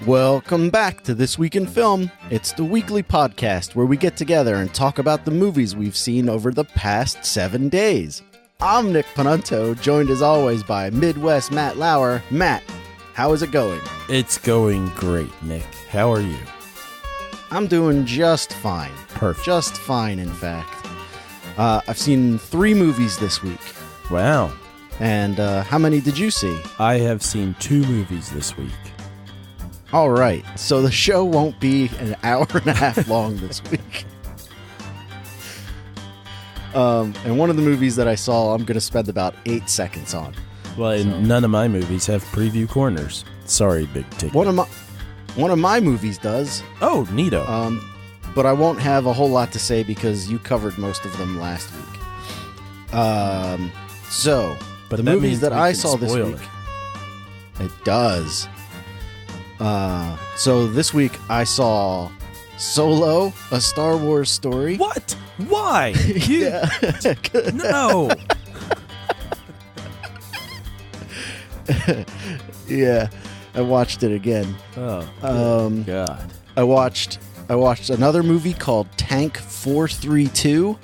Welcome back to This Week in Film. It's the weekly podcast where we get together and talk about the movies we've seen over the past 7 days. I'm Nick Panunto, joined as always by Midwest Matt Lauer. Matt, how is it going? It's going great, Nick. How are you? I'm doing just fine. Perfect. Just fine, in fact. I've seen 3 movies this week. Wow. And how many did you see? I have seen 2 movies this week. All right, so the show won't be an hour and a half long this week. And one of the movies that I saw, I'm going to spend about 8 seconds on. Well, none of my movies have preview corners. Sorry, Big Ticket. One of my movies does. Oh, neato. But I won't have a whole lot to say because you covered most of them last week. But the movies that I saw this week, it does. So this week I saw Solo, a Star Wars story. What? Why? Yeah. No. Yeah, I watched it again. Oh, God. I watched another movie called Tank 432,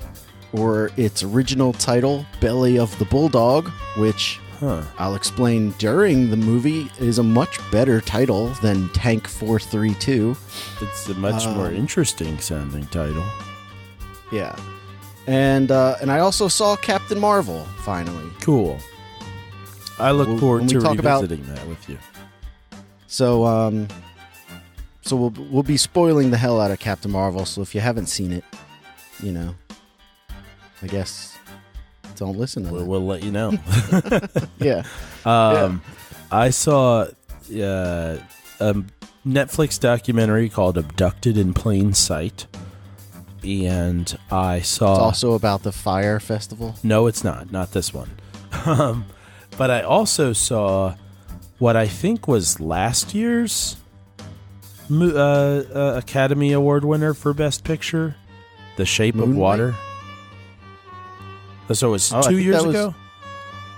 or its original title, Belly of the Bulldog, which I'll explain during the movie is a much better title than Tank 432. It's a much more interesting sounding title. Yeah. And I also saw Captain Marvel, finally. Cool. I look forward to revisiting that with you. So we'll be spoiling the hell out of Captain Marvel, so if you haven't seen it, I guess don't listen to it. We'll let you know. Yeah. I saw a Netflix documentary called Abducted in Plain Sight. And I saw... It's also about the Fire Festival? No, it's not. Not this one. But I also saw what I think was last year's Academy Award winner for Best Picture, The Shape of Water. So it was 2 years ago?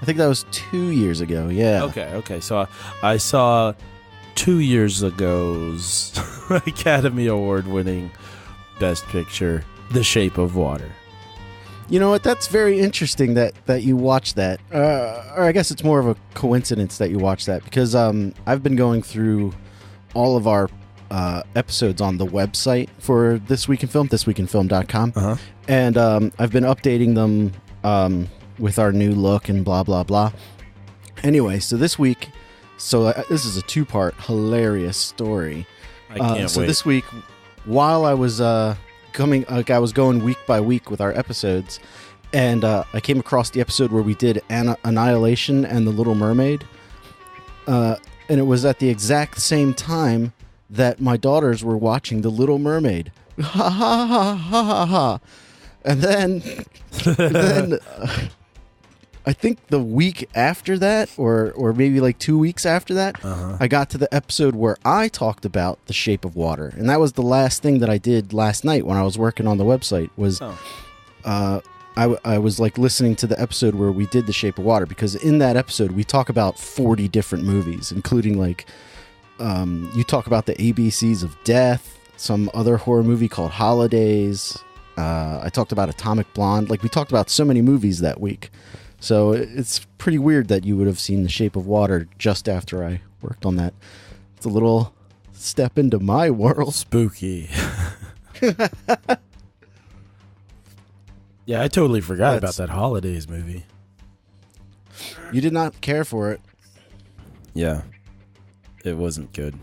I think that was 2 years ago, yeah. Okay. So I saw 2 years ago's Academy Award winning Best Picture, The Shape of Water. You know what? That's very interesting that you watched that. Or I guess it's more of a coincidence that you watched that, because I've been going through all of our episodes on the website for This Week in Film, thisweekinfilm.com. And I've been updating them with our new look and blah, blah, blah. Anyway, so this week, this is a 2-part hilarious story. I can't wait. So this week, while I was I was going week by week with our episodes, and I came across the episode where we did Annihilation and The Little Mermaid. And it was at the exact same time that my daughters were watching The Little Mermaid. Ha ha ha ha ha ha. And then I think the week after that, or maybe like 2 weeks after that, I got to the episode where I talked about The Shape of Water. And that was the last thing that I did last night when I was working on the website was I was like listening to the episode where we did The Shape of Water, because in that episode we talk about 40 different movies, including like you talk about the ABCs of Death, some other horror movie called Holidays. I talked about Atomic Blonde. Like, we talked about so many movies that week. So it's pretty weird that you would have seen The Shape of Water just after I worked on that. It's a little step into my world. Spooky. Yeah, I totally forgot about that Holidays movie. You did not care for it. Yeah. It wasn't good.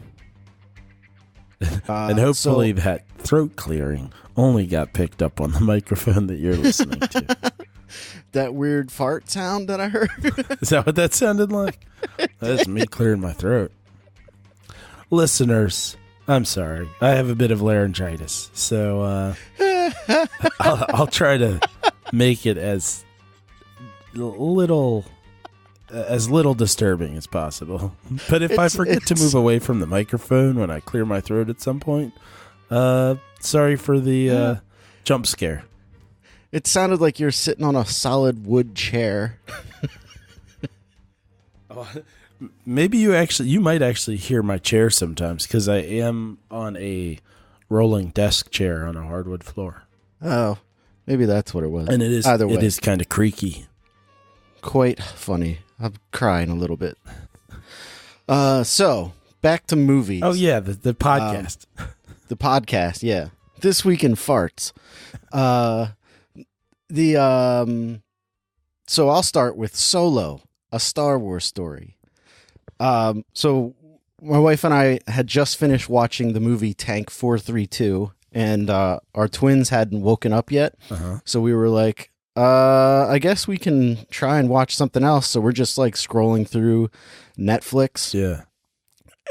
And hopefully that throat clearing only got picked up on the microphone that you're listening to. That weird fart sound that I heard. Is that what that sounded like? That's me clearing my throat. Listeners, I'm sorry. I have a bit of laryngitis, so I'll try to make it as little disturbing as possible. But if I forget to move away from the microphone when I clear my throat at some point, sorry for the jump scare. It sounded like you're sitting on a solid wood chair. Maybe you might actually hear my chair sometimes because I am on a rolling desk chair on a hardwood floor. Oh, maybe that's what it was. And it is either way. It is kind of creaky. Quite funny. I'm crying a little bit. So back to movies. Oh yeah, the podcast. The podcast, yeah. This Week in Farts. So I'll start with Solo, a Star Wars story. So my wife and I had just finished watching the movie Tank 432, and our twins hadn't woken up yet. So we were like, I guess we can try and watch something else. So we're just like scrolling through Netflix. Yeah.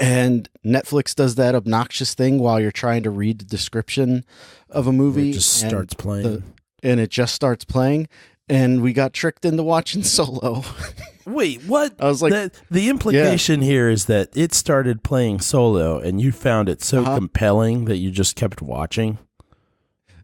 And Netflix does that obnoxious thing while you're trying to read the description of a movie. It just starts playing. And it just starts playing. And we got tricked into watching Solo. Wait, what? I was like, the implication here is that it started playing Solo and you found it so compelling that you just kept watching.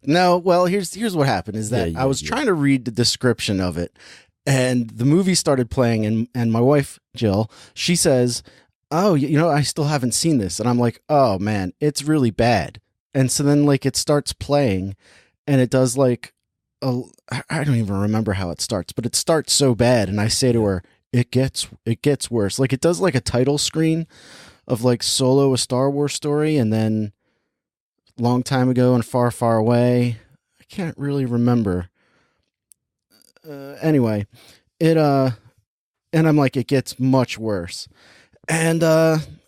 No, well, here's what happened is that I was trying to read the description of it, and the movie started playing, and my wife, Jill, she says, oh, I still haven't seen this. And I'm like, oh man, it's really bad. And so then like it starts playing, and it does like, I don't even remember how it starts, but it starts so bad. And I say to her, it gets worse. Like it does like a title screen of like Solo, a Star Wars story. And then long time ago and far, far away. I can't really remember. Anyway, and I'm like, it gets much worse. And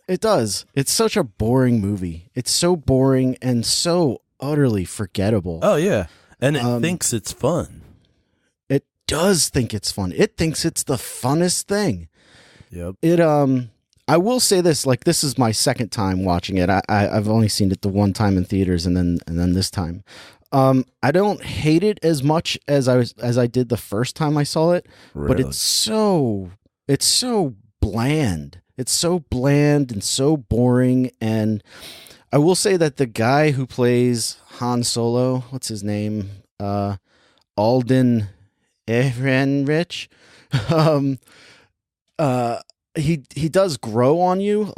it does. It's such a boring movie. It's so boring and so utterly forgettable. Oh, yeah. And it thinks it's fun. It does think it's fun. It thinks it's the funnest thing. Yep. I will say this, like this is my second time watching it. I've only seen it the one time in theaters and then this time. I don't hate it as much as I did the first time I saw it, but it's so bland. It's so bland and so boring. And I will say that the guy who plays Han Solo, what's his name? Alden Ehrenreich. He does grow on you.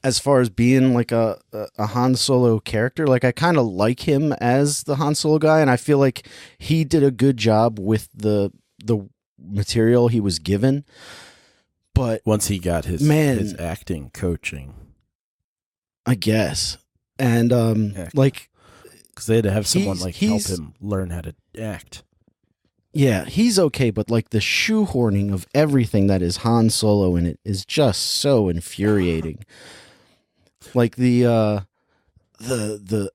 As far as being like a Han Solo character, like I kind of like him as the Han Solo guy, and I feel like he did a good job with the material he was given. But once he got his acting coaching, I guess, and like because they had to have someone like help him learn how to act. Yeah, he's okay, but like the shoehorning of everything that is Han Solo in it is just so infuriating. Like the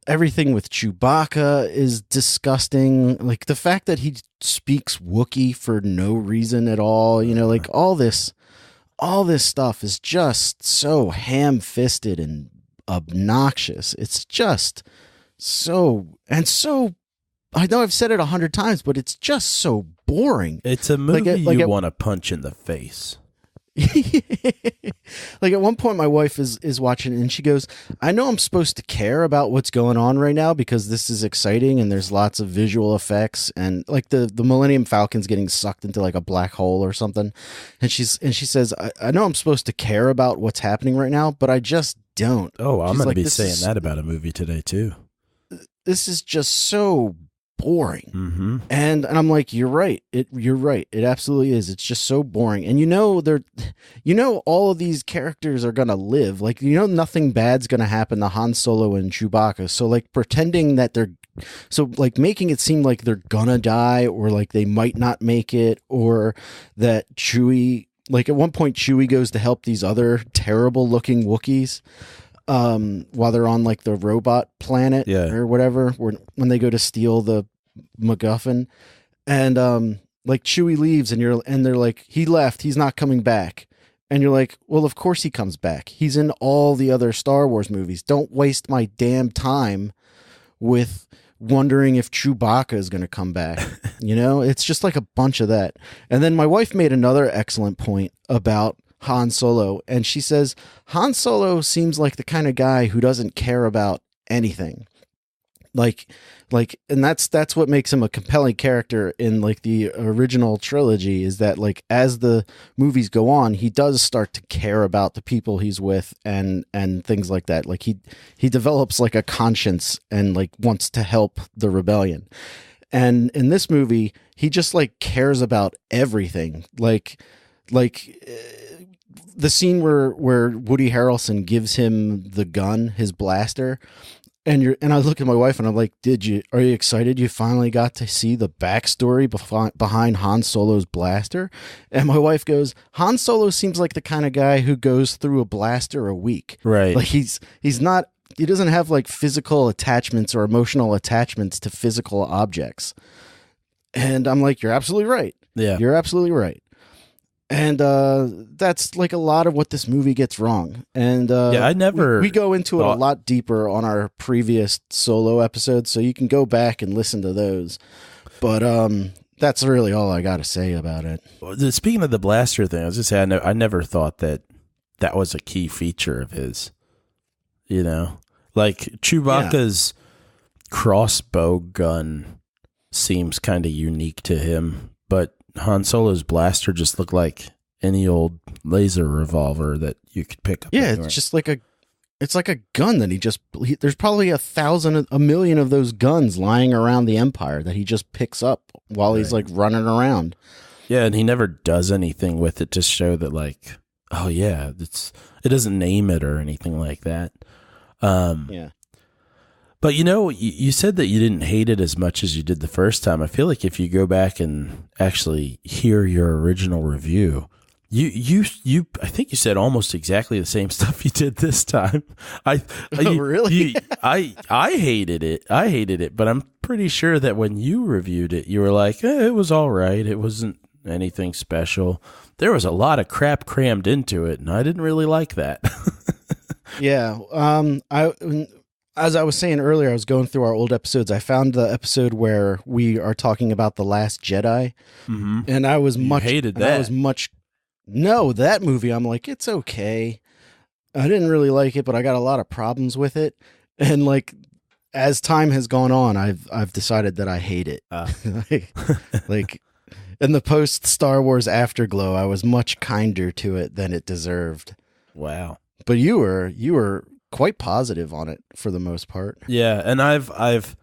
everything with Chewbacca is disgusting. Like the fact that he speaks Wookiee for no reason at all, like all this stuff is just so ham-fisted and obnoxious. It's just so I know I've said it 100 times, but it's just so boring. It's a movie you want to punch in the face. Like at one point my wife is watching it and she goes, I know I'm supposed to care about what's going on right now because this is exciting and there's lots of visual effects and like the Millennium Falcon's getting sucked into like a black hole or something. And she says, I know I'm supposed to care about what's happening right now, but I just don't. Oh, I'm going to be saying that about a movie today too. This is just so boring. Mm-hmm. And I'm like, you're right. You're right. It absolutely is. It's just so boring. And all of these characters are gonna live. Like, nothing bad's gonna happen to Han Solo and Chewbacca. So like pretending that making it seem like they're gonna die or like they might not make it or that Chewie, like at one point Chewie goes to help these other terrible looking Wookiees while they're on like the robot planet or whatever, when they go to steal the MacGuffin, and like Chewie leaves and they're like, he left, he's not coming back, and you're like, well, of course he comes back. He's in all the other Star Wars movies. Don't waste my damn time with wondering if Chewbacca is going to come back. It's just like a bunch of that. And then my wife made another excellent point about Han Solo, and she says Han Solo seems like the kind of guy who doesn't care about anything. And that's what makes him a compelling character in like the original trilogy, is that like as the movies go on, he does start to care about the people he's with and things like that. Like he develops like a conscience and like wants to help the rebellion. And in this movie, he just like cares about everything. Like the scene where Woody Harrelson gives him the gun, his blaster. And I look at my wife and I'm like, are you excited? You finally got to see the backstory behind Han Solo's blaster? And my wife goes, Han Solo seems like the kind of guy who goes through a blaster a week. Right. Like he doesn't have like physical attachments or emotional attachments to physical objects. And I'm like, you're absolutely right. Yeah. You're absolutely right. And that's like a lot of what this movie gets wrong. And we go into it a lot deeper on our previous Solo episodes, so you can go back and listen to those. But that's really all I got to say about it. Speaking of the blaster thing, I was just saying, I never thought that was a key feature of his. You know, like Chewbacca's crossbow gun seems kind of unique to him, but Han Solo's blaster just looked like any old laser revolver that you could pick up. Yeah, anywhere. it's just like a gun that there's probably 1,000, 1,000,000 of those guns lying around the Empire that he just picks up while he's like running around. Yeah, and he never does anything with it to show that like, oh yeah, it doesn't name it or anything like that. Yeah. But you said that you didn't hate it as much as you did the first time. I feel like if you go back and actually hear your original review, you I think you said almost exactly the same stuff you did this time. Really? I hated it. I hated it, but I'm pretty sure that when you reviewed it, you were like, it was all right. It wasn't anything special. There was a lot of crap crammed into it, and I didn't really like that. Yeah. As I was saying earlier, I was going through our old episodes. I found the episode where we are talking about The Last Jedi, and I was hated that. No, that movie, I'm like, it's okay. I didn't really like it, but I got a lot of problems with it. And like, as time has gone on, I've decided that I hate it. like in the post Star Wars afterglow, I was much kinder to it than it deserved. Wow. But you were quite positive on it for the most part. Yeah, and I've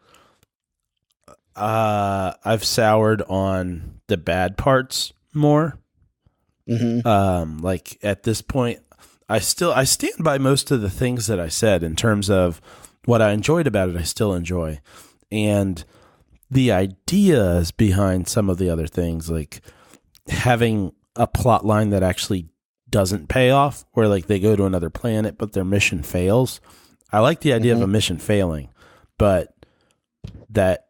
soured on the bad parts more. Mm-hmm. Like at this point, I stand by most of the things that I said in terms of what I enjoyed about it. I still enjoy, and the ideas behind some of the other things, like having a plot line that actually doesn't pay off, where like they go to another planet but their mission fails. I like the idea of a mission failing, but that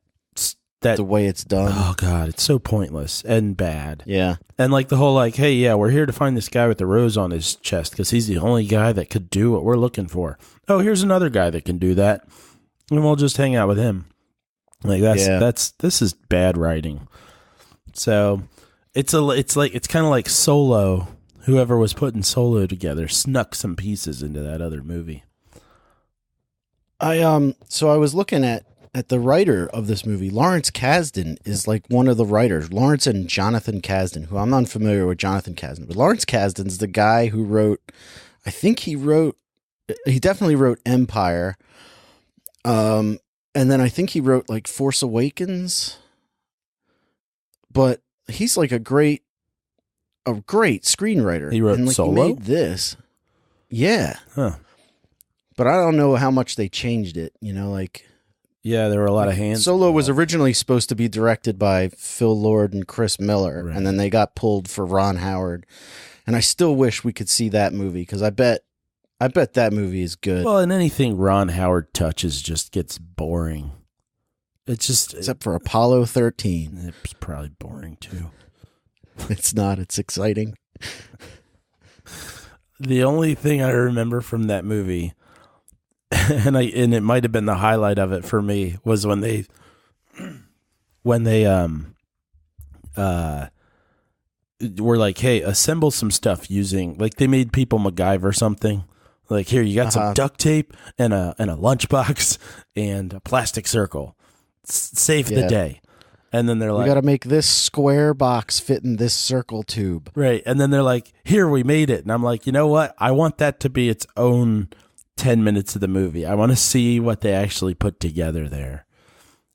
the way it's done, oh god, it's so pointless and bad. Yeah. And like the whole like, hey, yeah, we're here to find this guy with the rose on his chest because he's the only guy that could do what we're looking for. Oh, here's another guy that can do that, and we'll just hang out with him. Like this is bad writing. So it's kind of like Solo. Whoever was putting Solo together snuck some pieces into that other movie. So I was looking at the writer of this movie. Lawrence Kasdan is like one of the writers. Lawrence and Jonathan Kasdan, who I'm unfamiliar with Jonathan Kasdan, but Lawrence Kasdan's the guy who wrote, he definitely wrote Empire. And then I think he wrote like Force Awakens, but he's like a great screenwriter. He wrote Solo? He made this. Yeah. Huh. But I don't know how much they changed it, Yeah, there were a lot of hands. Solo was originally supposed to be directed by Phil Lord and Chris Miller, right. And then they got pulled for Ron Howard. And I still wish we could see that movie, because I bet that movie is good. Well, and anything Ron Howard touches just gets boring. It's just... Except for Apollo 13. It's probably boring, too. It's not. It's exciting. The only thing I remember from that movie, and it might have been the highlight of it for me, was when they were like, hey, assemble some stuff using, like, they made people MacGyver something. Like, here, you got some duct tape and a lunchbox and a plastic circle. Save the day. And then they're like, we got to make this square box fit in this circle tube. Right. And then they're like, here, we made it. And I'm like, you know what? I want that to be its own 10 minutes of the movie. I want to see what they actually put together there.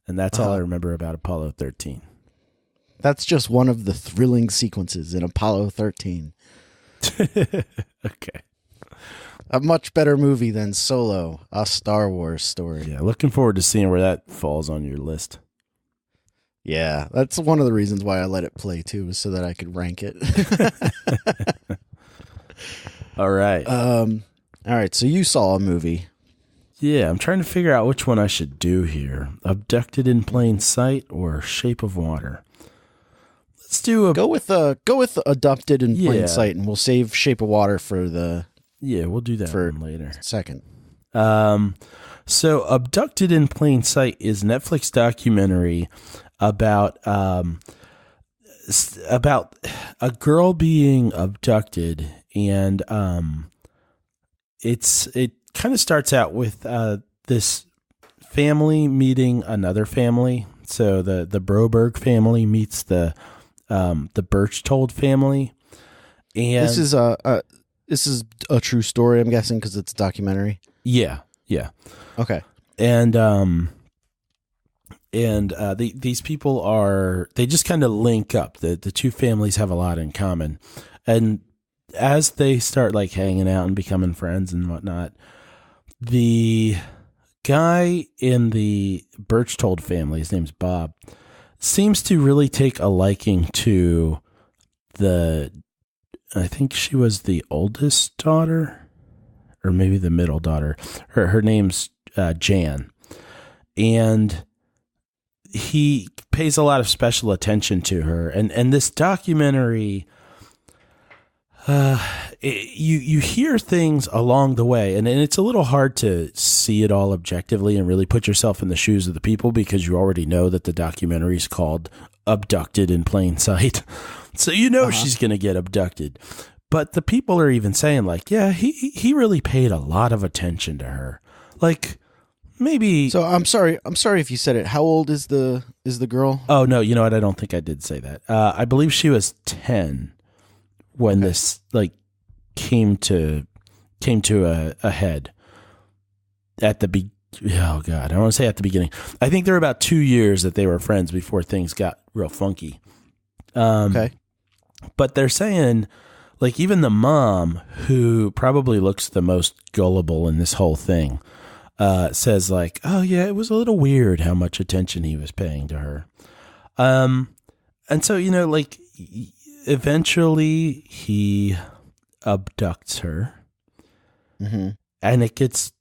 And that's all I remember about Apollo 13. That's just one of the thrilling sequences in Apollo 13. Okay. A much better movie than Solo, a Star Wars story. Yeah, looking forward to seeing where that falls on your list. Yeah, that's one of the reasons why I let it play too, is so that I could rank it. All right. All right, so you saw a movie. Yeah, I'm trying to figure out which one I should do here. Abducted in Plain Sight or Shape of Water. Let's do a go with Abducted in Plain Sight, and we'll save Shape of Water for the we'll do that for one later. Second. So Abducted in Plain Sight is a Netflix documentary about a girl being abducted, and it kind of starts out with this family meeting another family. So the Broberg family meets the Birchtold family, and this is a true story, I'm guessing, because it's a documentary. Yeah. Okay. And these people they just kind of link up. The two families have a lot in common, and as they start like hanging out and becoming friends and whatnot, the guy in the Birchtold family, his name's Bob, seems to really take a liking to I think she was the oldest daughter, or maybe the middle daughter. Her name's Jan, and he pays a lot of special attention to her. And this documentary, you hear things along the way, and it's a little hard to see it all objectively and really put yourself in the shoes of the people, because you already know that the documentary is called Abducted in Plain Sight. So she's going to get abducted. But the people are even saying like, yeah, he really paid a lot of attention to her. Like, maybe. So I'm sorry if you said it. How old is the girl? Oh no, you know what? I don't think I did say that. I believe she was 10 when this like came to a head at the oh god, I don't want to say at the beginning. I think there were about 2 years that they were friends before things got real funky. Okay. But they're saying, like, even the mom, who probably looks the most gullible in this whole thing, says like, oh yeah, it was a little weird how much attention he was paying to her. And so, like, eventually he abducts her, and it gets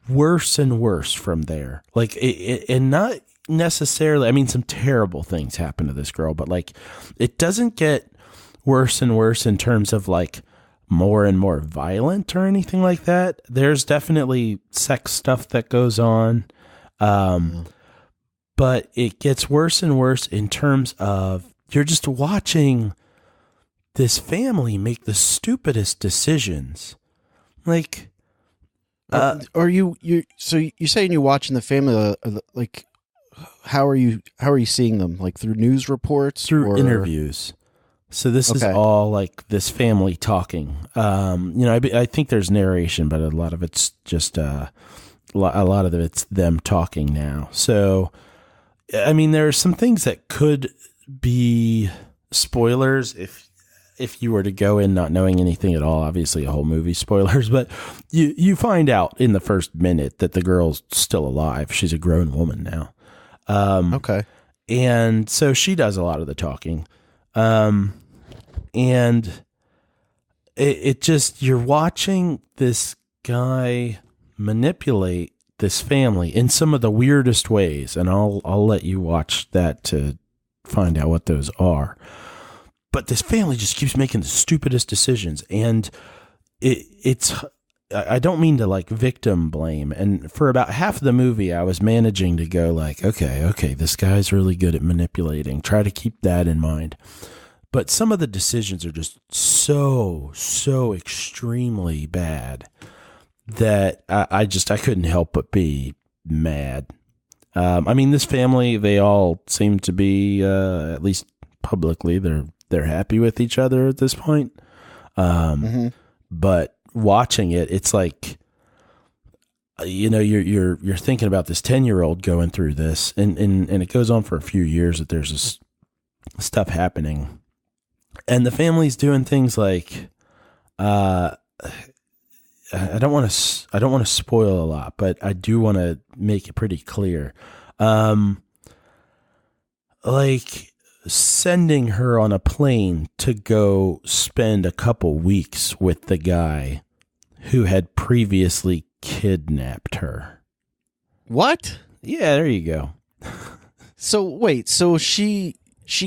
worse and worse from there. Like, and not necessarily, I mean, some terrible things happen to this girl, but like, it doesn't get worse and worse in terms of like more and more violent or anything like that. There's definitely sex stuff that goes on. But it gets worse and worse in terms of you're just watching this family make the stupidest decisions. Like, are you so you're saying you're watching the family, like, how are you seeing them? Like through news reports? Through interviews. So this is all like this family talking. I think there's narration, but a lot of it's just a lot of it's them talking now. So, I mean, there are some things that could be spoilers if you were to go in not knowing anything at all. Obviously, a whole movie spoilers, but you find out in the first minute that the girl's still alive. She's a grown woman now. And so she does a lot of the talking. And it just, you're watching this guy manipulate this family in some of the weirdest ways. And I'll let you watch that to find out what those are. But this family just keeps making the stupidest decisions. And it's, I don't mean to like victim blame. And for about half of the movie, I was managing to go like, okay, this guy's really good at manipulating. Try to keep that in mind. But some of the decisions are just so extremely bad that I couldn't help but be mad. I mean, this family, they all seem to be, at least publicly, they're happy with each other at this point. But watching it, it's like, you're thinking about this 10-year-old going through this, and it goes on for a few years that there's this stuff happening, and the family's doing things like, I don't want to spoil a lot, but I do want to make it pretty clear. Like sending her on a plane to go spend a couple weeks with the guy who had previously kidnapped her. What? Yeah, there you go. So wait, so she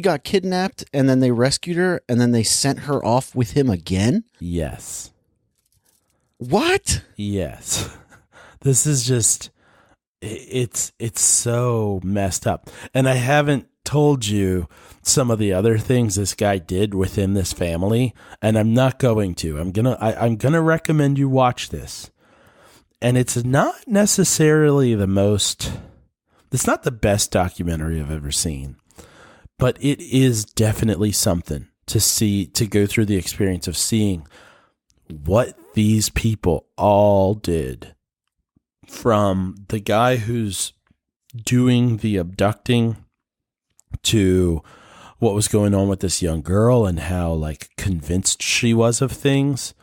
got kidnapped and then they rescued her and then they sent her off with him again? Yes. What? Yes. This is just, it's so messed up. And I haven't told you some of the other things this guy did within this family, and I'm not going to. I'm gonna recommend you watch this. And it's not necessarily it's not the best documentary I've ever seen, but it is definitely something to go through the experience of seeing what these people all did, from the guy who's doing the abducting to what was going on with this young girl and how like convinced she was of things.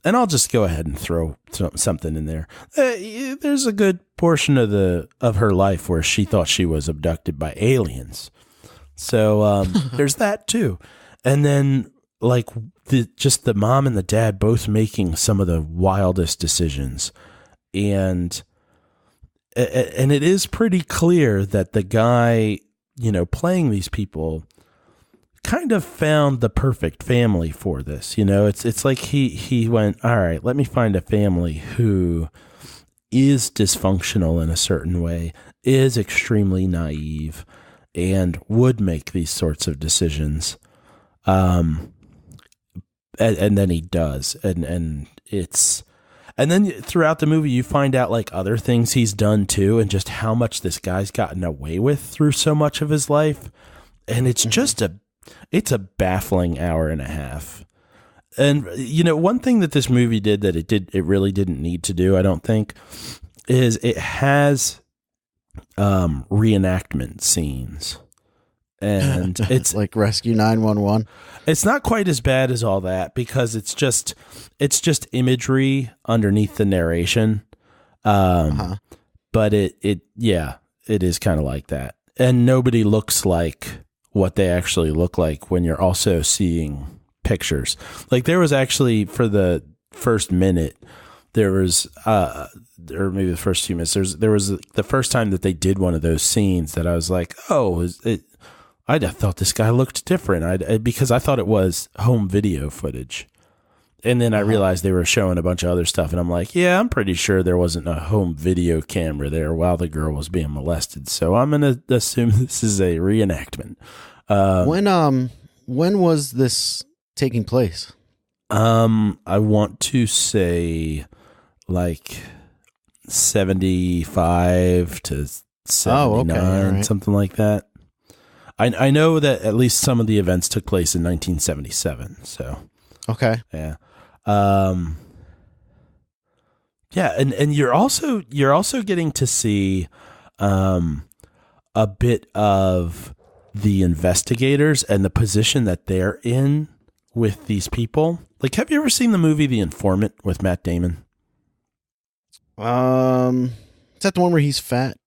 And I'll just go ahead and throw something in there. There's a good portion of her life where she thought she was abducted by aliens. So there's that too. And then like just the mom and the dad both making some of the wildest decisions. And it is pretty clear that the guy, playing these people kind of found the perfect family for this. It's like he went, all right, let me find a family who is dysfunctional in a certain way, is extremely naive, and would make these sorts of decisions. And then he does. And then throughout the movie, you find out like other things he's done too, and just how much this guy's gotten away with through so much of his life. And it's just it's a baffling hour and a half. And, one thing that this movie did that it really didn't need to do, I don't think, is it has reenactment scenes. And it's like Rescue 911. It's not quite as bad as all that, because it's just imagery underneath the narration. But it is kind of like that. And nobody looks like what they actually look like when you're also seeing pictures. Like there was actually, for the first minute, there was or maybe the first 2 minutes, there was the first time that they did one of those scenes that I was like, I thought this guy looked different. Because I thought it was home video footage. And then I realized they were showing a bunch of other stuff, and I'm like, yeah, I'm pretty sure there wasn't a home video camera there while the girl was being molested. So I'm going to assume this is a reenactment. When was this taking place? I want to say like 75 to 79, right. Something like that. I know that at least some of the events took place in 1977. So okay, yeah. And you're also getting to see a bit of the investigators and the position that they're in with these people. Like, have you ever seen the movie The Informant with Matt Damon? Is that the one where he's fat?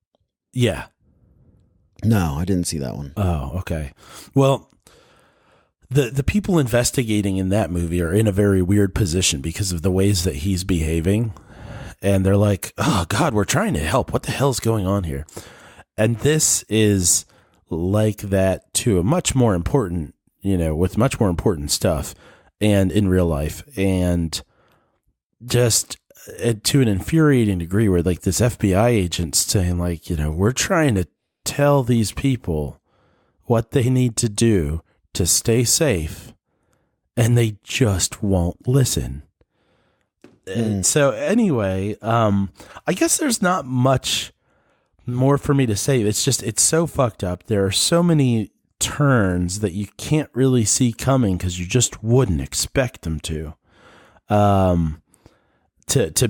Yeah. No, I didn't see that one. Oh, okay. Well, the people investigating in that movie are in a very weird position because of the ways that he's behaving. And they're like, oh, God, we're trying to help. What the hell's going on here? And this is like that to a much more important, with much more important stuff and in real life. And just to an infuriating degree where like this FBI agent's saying like, we're trying to tell these people what they need to do to stay safe, and they just won't listen. So anyway, I guess there's not much more for me to say. It's so fucked up. There are so many turns that you can't really see coming because you just wouldn't expect them to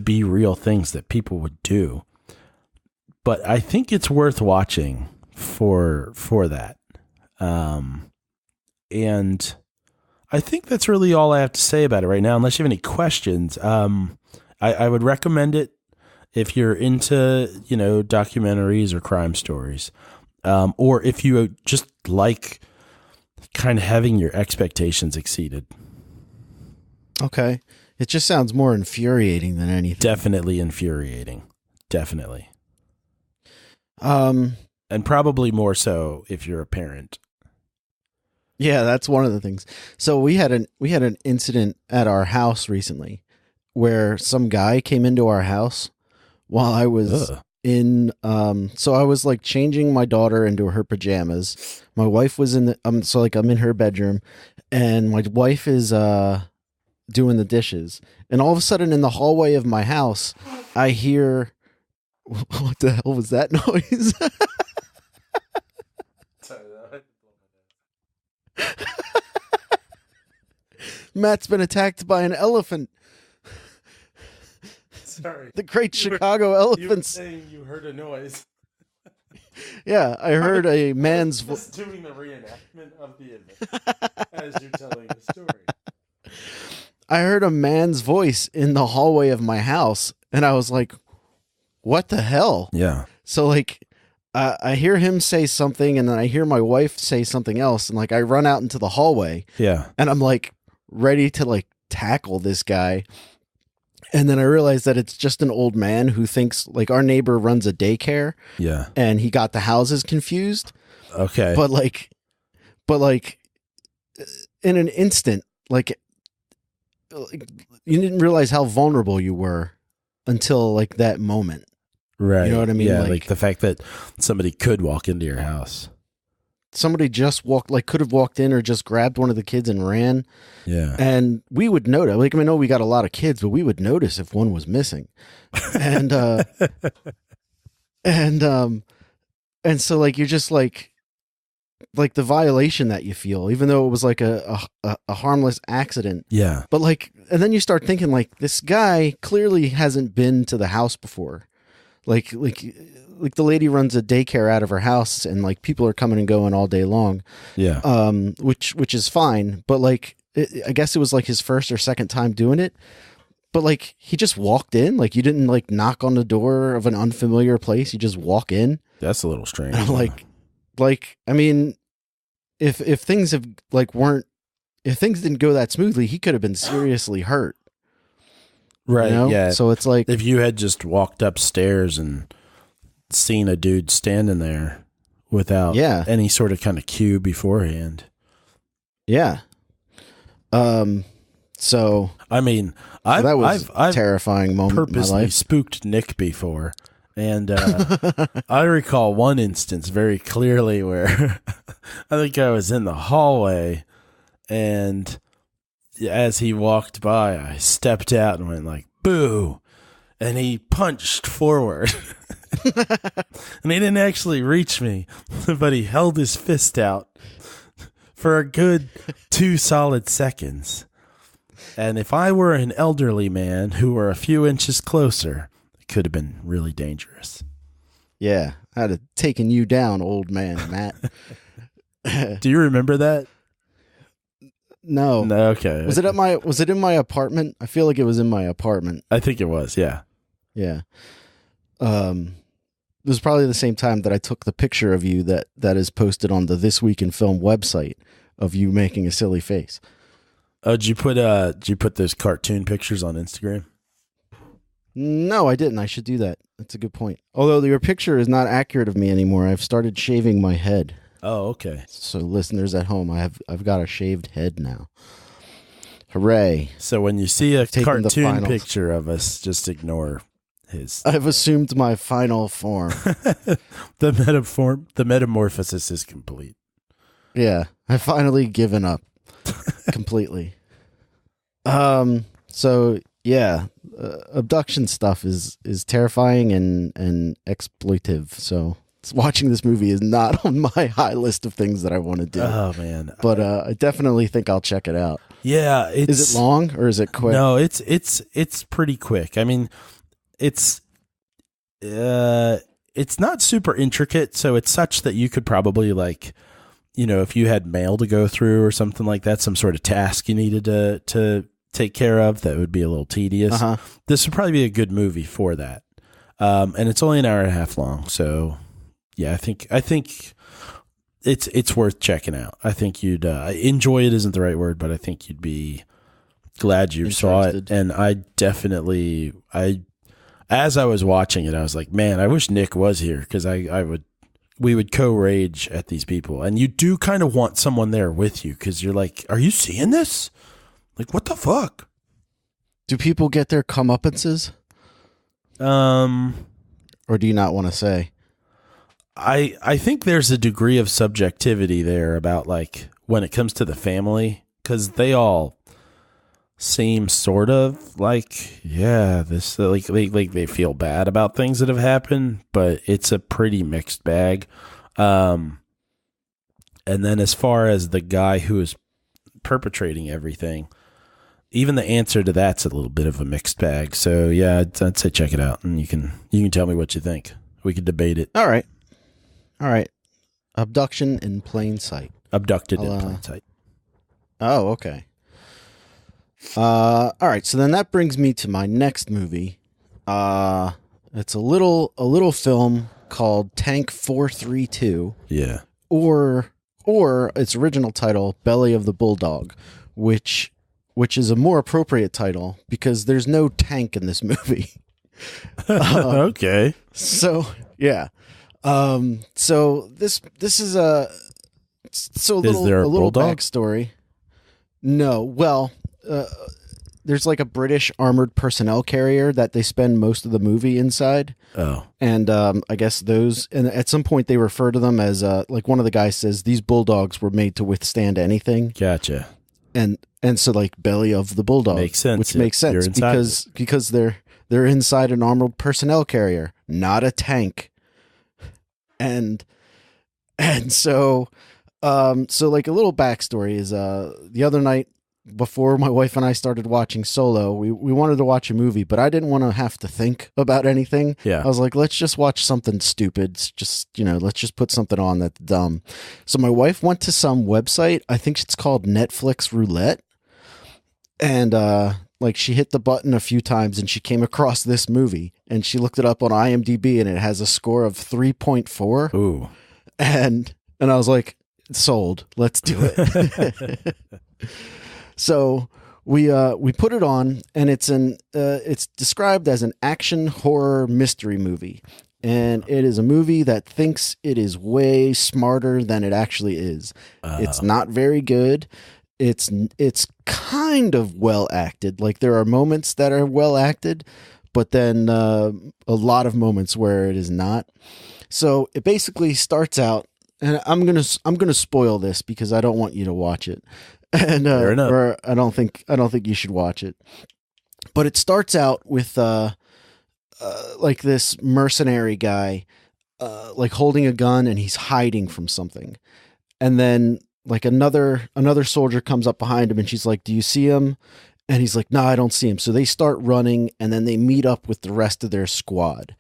be real things that people would do. But I think it's worth watching for that. And I think that's really all I have to say about it right now, unless you have any questions. I would recommend it if you're into, documentaries or crime stories, or if you just like kind of having your expectations exceeded. Okay. It just sounds more infuriating than anything. Definitely infuriating. Definitely. And probably more so if you're a parent. Yeah, that's one of the things. So we had an incident at our house recently where some guy came into our house while I was in so I was like changing my daughter into her pajamas. My wife was in the I'm in her bedroom and my wife is doing the dishes. And all of a sudden in the hallway of my house, I hear what the hell was that noise? Matt's been attacked by an elephant. Sorry. The great Chicago elephants. You were saying you heard a noise. Yeah, I heard a man's voice. Doing the reenactment of the event as you're telling the story. I heard a man's voice in the hallway of my house, and I was like, what the hell? Yeah. So, I hear him say something, and then I hear my wife say something else, and, I run out into the hallway. Yeah. And I'm, ready to, tackle this guy. And then I realized that it's just an old man who thinks, our neighbor runs a daycare. Yeah. And he got the houses confused. Okay. But in an instant, you didn't realize how vulnerable you were until, that moment. Right. You know what I mean? Yeah, the fact that somebody could walk into your house. Somebody just could have walked in or just grabbed one of the kids and ran. Yeah. And we would notice, I know we got a lot of kids, but we would notice if one was missing. And, and so you're just the violation that you feel, even though it was a harmless accident. Yeah. But and then you start thinking this guy clearly hasn't been to the house before. The lady runs a daycare out of her house and people are coming and going all day long. Yeah. Which is fine. But I guess it was his first or second time doing it. But he just walked in. You didn't knock on the door of an unfamiliar place. You just walk in. That's a little strange. And I'm I mean, if things if things didn't go that smoothly, he could have been seriously hurt. Right. Yeah. So it's if you had just walked upstairs and seen a dude standing there without any sort of kind of cue beforehand. Yeah. So I mean, that was a terrifying moment purposely in my life. Spooked Nick before. And I recall one instance very clearly where I think I was in the hallway, and as he walked by, I stepped out and went boo, and he punched forward. And he didn't actually reach me, but he held his fist out for a good 2 solid seconds. And if I were an elderly man who were a few inches closer, it could have been really dangerous. Yeah, I'd have taken you down, old man, Matt. Do you remember that? No. No, okay. Was it in my apartment? I feel like it was in my apartment. I think it was, yeah. Yeah. It was probably the same time that I took the picture of you that is posted on the This Week in Film website of you making a silly face. Oh, did you put those cartoon pictures on Instagram? No, I didn't. I should do that. That's a good point. Although your picture is not accurate of me anymore. I've started shaving my head. Oh, okay. So listeners at home, I've got a shaved head now. Hooray. So when you see a cartoon picture of us, just ignore his. I've assumed my final form. The metamorphosis is complete. Yeah, I've finally given up completely. So Yeah, abduction stuff is terrifying and exploitive. So watching this movie is not on my high list of things that I want to do. Oh man. But I definitely think I'll check it out. Yeah, is it long or is it quick? No, it's pretty quick. I mean, it's not super intricate, so it's such that you could probably, like, you know, if you had mail to go through or something like that, some sort of task you needed to take care of, that would be a little tedious. This would probably be a good movie for that. And it's only an hour and a half long, so yeah, I think it's worth checking out. I think you'd enjoy it isn't the right word, but I think you'd be glad you saw it. And I definitely, as I was watching it, I was like, man, I wish Nick was here, because we would co-rage at these people. And you do kind of want someone there with you, because you're like, are you seeing this? Like, what the fuck? Do people get their comeuppances? Or do you not want to say? I think there's a degree of subjectivity there about, like, when it comes to the family, because they all seem sort of like, yeah, this, like they feel bad about things that have happened, but it's a pretty mixed bag. And then as far as the guy who is perpetrating everything, even the answer to that's a little bit of a mixed bag. So yeah, I'd say check it out, and you can tell me what you think. We could debate it. All right. Abduction in Plain Sight. Abducted in Plain Sight. Oh, okay. All right. So then that brings me to my next movie. It's a little film called Tank 432. Yeah. Or its original title, Belly of the Bulldog, which is a more appropriate title because there's no tank in this movie. Okay. So yeah. So this is a little backstory. No, well, there's like a British armored personnel carrier that they spend most of the movie inside. Oh, and I guess those, and at some point they refer to them as like one of the guys says these bulldogs were made to withstand anything. Gotcha. And so like Belly of the Bulldog makes sense, which makes sense because they're inside an armored personnel carrier, not a tank. And so like a little backstory is the other night before my wife and I started watching Solo, we wanted to watch a movie, but I didn't want to have to think about anything. Yeah. I was like, let's just watch something stupid. Just, let's just put something on that's dumb. So my wife went to some website, I think it's called Netflix Roulette. And like she hit the button a few times and she came across this movie and she looked it up on IMDb and it has a score of 3.4. Ooh. And I was like, sold. Let's do it. So we put it on, and it's described as an action horror mystery movie, and it is a movie that thinks it is way smarter than it actually is. It's not very good. It's kind of well acted. Like there are moments that are well acted, but then a lot of moments where it is not. So it basically starts out, and I'm gonna spoil this because I don't want you to watch it. And or I don't think you should watch it. But it starts out with like this mercenary guy like holding a gun and he's hiding from something. And then like another soldier comes up behind him and she's like, "Do you see him?" And he's like, "No, I don't see him." So they start running and then they meet up with the rest of their squad.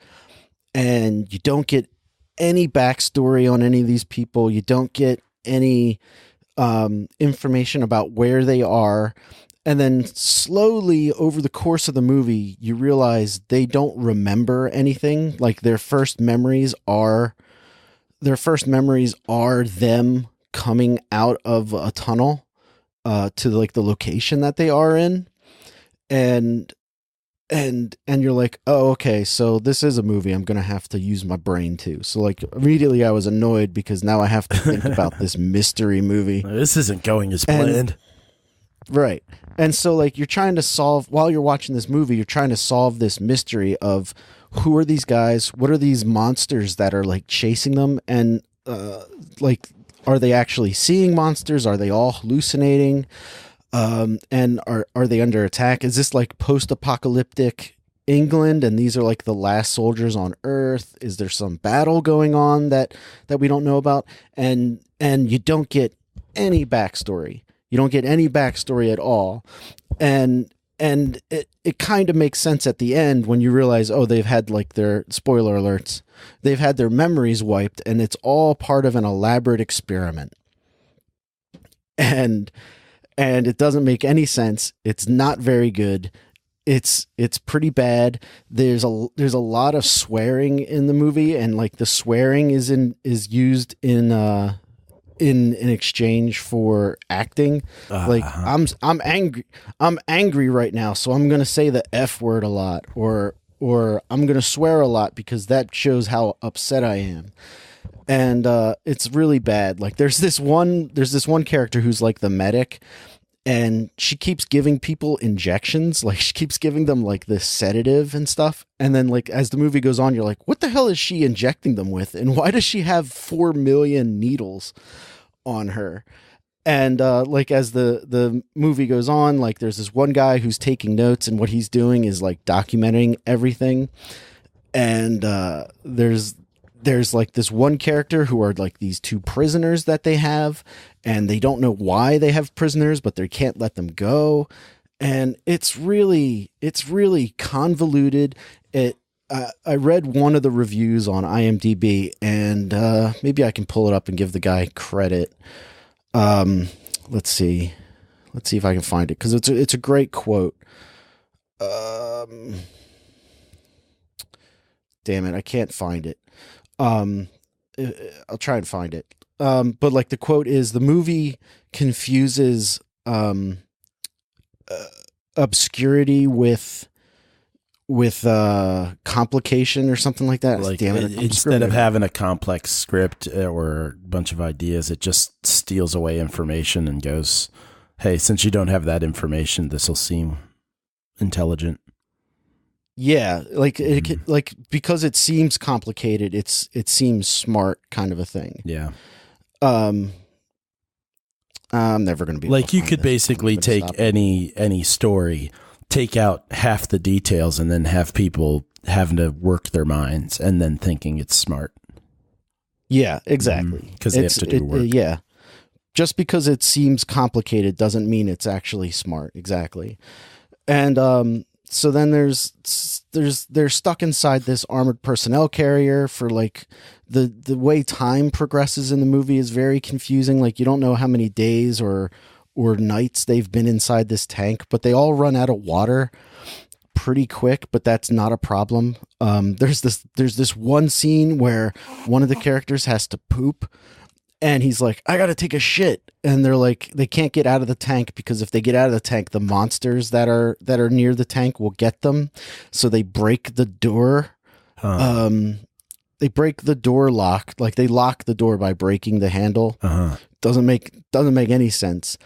And you don't get any backstory on any of these people. You don't get any information about where they are. And then slowly over the course of the movie, you realize they don't remember anything. Like their first memories are them coming out of a tunnel to like the location that they are in. And you're like, oh, okay, so this is a movie I'm going to have to use my brain too. So like immediately I was annoyed because now I have to think about this mystery movie. This isn't going as planned. Right. And so like you're trying to solve, while you're watching this movie, you're trying to solve this mystery of who are these guys? What are these monsters that are like chasing them? And like, are they actually seeing monsters? Are they all hallucinating? And are they under attack? Is this like post-apocalyptic England, and these are like the last soldiers on Earth? Is there some battle going on that we don't know about? And you don't get any backstory. You don't get any backstory at all. And it kind of makes sense at the end when you realize, oh, they've had like their spoiler alerts. They've had their memories wiped, and it's all part of an elaborate experiment. And it doesn't make any sense. It's not very good. It's pretty bad. There's a lot of swearing in the movie, and like the swearing is used in exchange for acting. Like I'm angry right now, so I'm gonna say the F word a lot, or I'm gonna swear a lot because that shows how upset I am. And it's really bad. Like there's this one character who's like the medic, and she keeps giving people injections. Like she keeps giving them like this sedative and stuff. And then like as the movie goes on, you're like, what the hell is she injecting them with? And why does she have 4 million needles on her? And like as the movie goes on, like there's this one guy who's taking notes, and what he's doing is like documenting everything. And there's like this one character who are like these 2 prisoners that they have, and they don't know why they have prisoners, but they can't let them go. And it's really convoluted. I read one of the reviews on IMDb, and maybe I can pull it up and give the guy credit. Let's see if I can find it, because it's a great quote. Damn it, I can't find it. I'll try and find it. But like the quote is, the movie confuses obscurity with complication or something like that. Like, damn it, instead of having a complex script or a bunch of ideas, it just steals away information and goes, hey, since you don't have that information, this will seem intelligent. Yeah, like like because it seems complicated, it seems smart, kind of a thing. Yeah. I'm never going to be like, you could basically take any story, take out half the details, and then have people having to work their minds and then thinking it's smart. Yeah, exactly. Because they have to do work. Yeah. Just because it seems complicated doesn't mean it's actually smart. Exactly. And so then they're stuck inside this armored personnel carrier for like the way time progresses in the movie is very confusing. Like you don't know how many days or nights they've been inside this tank, but they all run out of water pretty quick, but that's not a problem. There's this one scene where one of the characters has to poop, and he's like, I gotta take a shit. And they're like, they can't get out of the tank, because if they get out of the tank, the monsters that are near the tank will get them. So they break the door. They break the door lock. Like they lock the door by breaking the handle. Doesn't make any sense.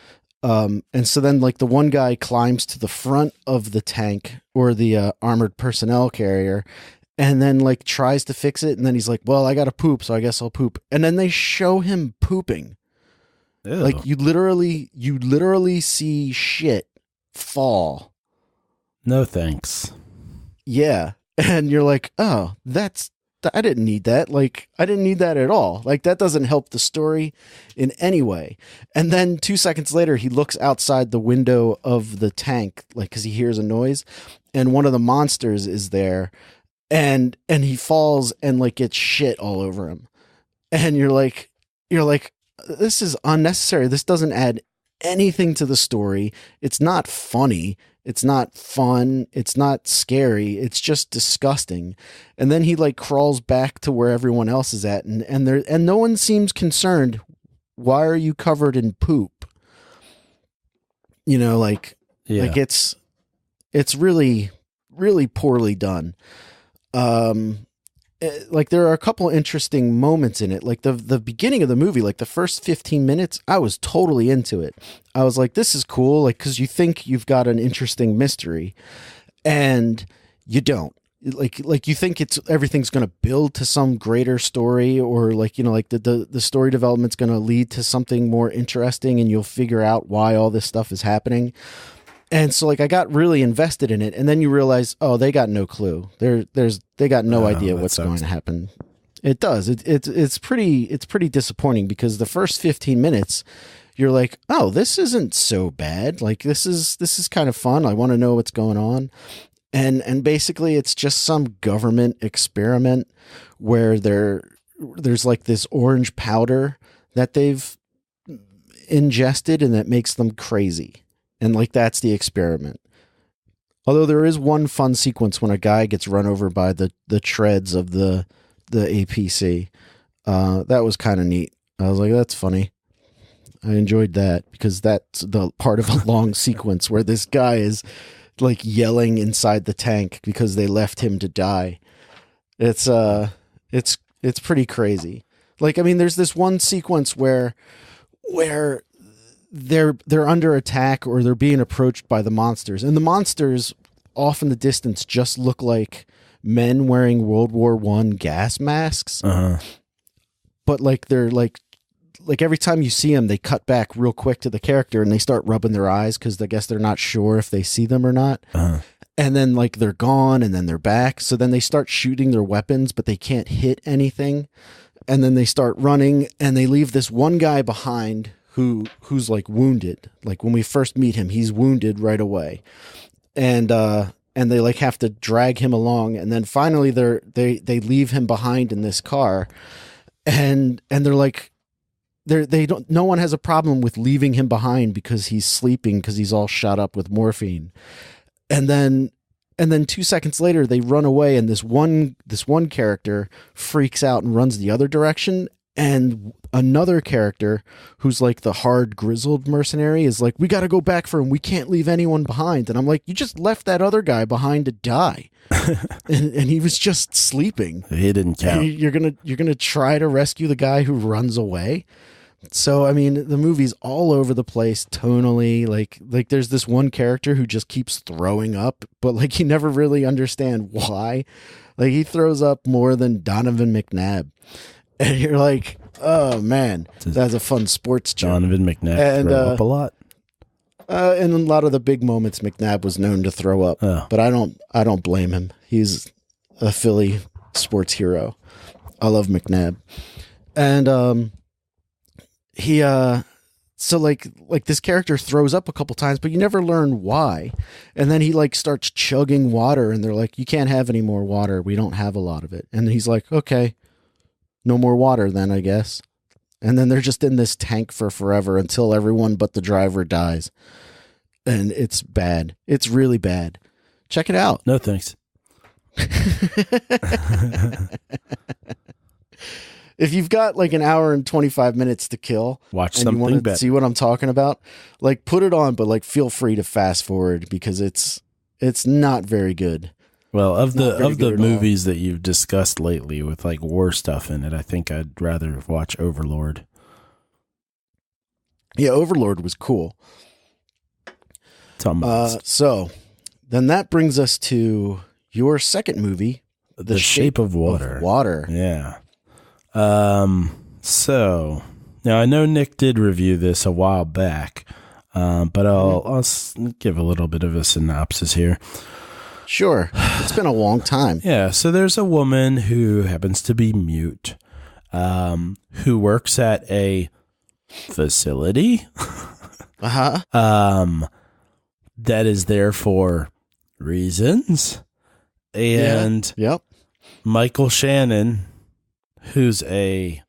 And so then like the one guy climbs to the front of the tank, or the armored personnel carrier, and then like tries to fix it. And then he's like, well, I got to poop, so I guess I'll poop. And then they show him pooping. Ew. Like you literally see shit fall. No thanks. Yeah. And you're like, oh, I didn't need that. Like, I didn't need that at all. Like, that doesn't help the story in any way. And then 2 seconds later, he looks outside the window of the tank, like, because he hears a noise, and one of the monsters is there, and he falls and like gets shit all over him. And you're like, this is unnecessary. This doesn't add anything to the story. It's not funny. It's not fun. It's not scary. It's just disgusting. And then he like crawls back to where everyone else is at, and no one seems concerned. Why are you covered in poop? You know, like, yeah. Like it's really, really poorly done. Like there are a couple interesting moments in it. Like the beginning of the movie, like the first 15 minutes, I was totally into it. I was like, this is cool. Like, cause you think you've got an interesting mystery, and you don't. like you think everything's going to build to some greater story, or like, like the story development's going to lead to something more interesting, and you'll figure out why all this stuff is happening. And so like I got really invested in it, and then you realize, oh, they got no clue. They got no idea what's going to happen. It does. It's pretty disappointing, because the first 15 minutes you're like, oh, this isn't so bad. Like this is kind of fun. I want to know what's going on. And basically it's just some government experiment where there's like this orange powder that they've ingested, and that makes them crazy. And like, that's the experiment. Although there is one fun sequence when a guy gets run over by the treads of the APC. That was kind of neat. I was like, that's funny. I enjoyed that, because that's the part of a long sequence where this guy is like yelling inside the tank because they left him to die. It's pretty crazy. Like, I mean, there's this one sequence where they're under attack, or they're being approached by the monsters, and the monsters off in the distance just look like men wearing World War I gas masks. But like, they're like every time you see them, they cut back real quick to the character, and they start rubbing their eyes, because I guess they're not sure if they see them or not. And then like they're gone, and then they're back. So then they start shooting their weapons, but they can't hit anything. And then they start running, and they leave this one guy behind who's like wounded. Like when we first meet him, he's wounded right away. And they like have to drag him along. And then finally they leave him behind in this car, and they're like, no one has a problem with leaving him behind because he's sleeping, because he's all shot up with morphine. And then 2 seconds later they run away, and this one character freaks out and runs the other direction, and another character who's like the hard grizzled mercenary is like, we got to go back for him. We can't leave anyone behind. And I'm like, you just left that other guy behind to die. and he was just sleeping. He didn't count. You're gonna try to rescue the guy who runs away. So I mean, the movie's all over the place tonally. Like there's this one character who just keeps throwing up, but like you never really understand why. Like he throws up more than Donovan McNabb, and you're like, oh man, that's a fun sports joke. Donovan McNabb throw up a lot. And a lot of the big moments, McNabb was known to throw up, but I don't blame him. He's a Philly sports hero. I love McNabb, and he so like this character throws up a couple times, but you never learn why. And then he like starts chugging water, and they're like, you can't have any more water. We don't have a lot of it. And he's like, okay, no more water then, I guess. And then they're just in this tank for forever until everyone but the driver dies. And it's bad. It's really bad. Check it out. No, thanks. If you've got like an hour and 25 minutes to kill, watch and something you want better. to see what I'm talking about, like put it on, but like feel free to fast forward, because it's not very good. Well, of the movies that you've discussed lately with like war stuff in it, I think I'd rather watch Overlord. Yeah, Overlord was cool. So then that brings us to your second movie, The Shape of Water. Yeah. So now I know Nick did review this a while back, but I'll give a little bit of a synopsis here. Sure. It's been a long time. Yeah. So there's a woman who happens to be mute, who works at a facility, that is there for reasons. And yep. Michael Shannon, who's a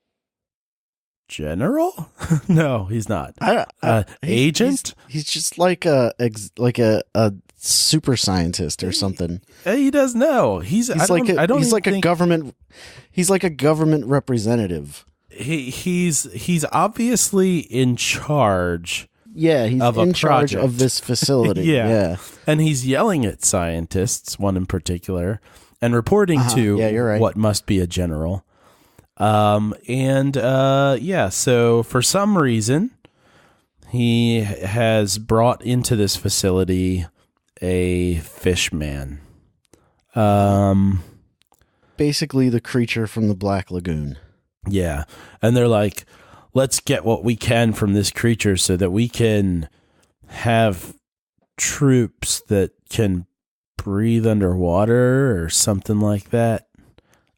general? No, he's not. Agent? He's just like a super scientist or something. He does know. He's like a government representative. He's obviously in charge. Yeah, he's in charge of this facility. Yeah. And he's yelling at scientists, one in particular, and reporting to what must be a general. So for some reason, he has brought into this facility a fish man. Basically the creature from the Black Lagoon. Yeah. And they're like, let's get what we can from this creature so that we can have troops that can breathe underwater or something like that.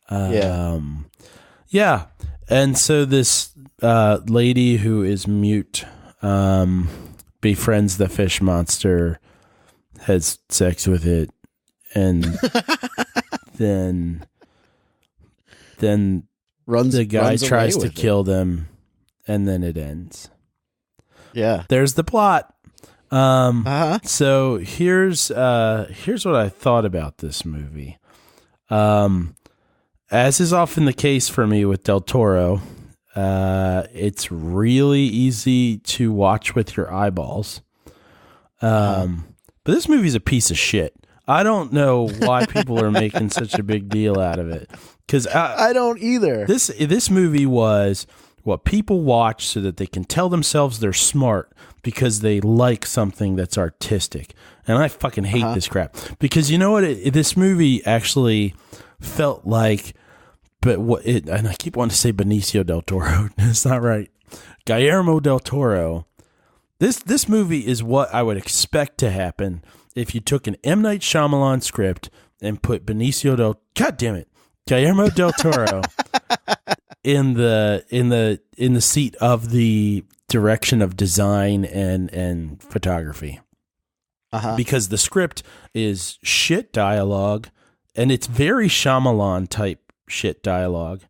Yeah. And so this lady who is mute befriends the fish monster, has sex with it, and then the guy tries to kill them, and then it ends. Yeah. There's the plot. So here's what I thought about this movie. As is often the case for me with Del Toro, it's really easy to watch with your eyeballs. But this movie's a piece of shit. I don't know why people are making such a big deal out of it. Because I don't either. This movie was what people watch so that they can tell themselves they're smart because they like something that's artistic. And I fucking hate this crap. Because you know what? This movie actually felt like, and I keep wanting to say Benicio del Toro. It's not right. Guillermo del Toro. This movie is what I would expect to happen if you took an M. Night Shyamalan script and put Guillermo del Toro in the seat of the direction of design and photography. Because the script is shit dialogue, and it's very Shyamalan type shit dialogue.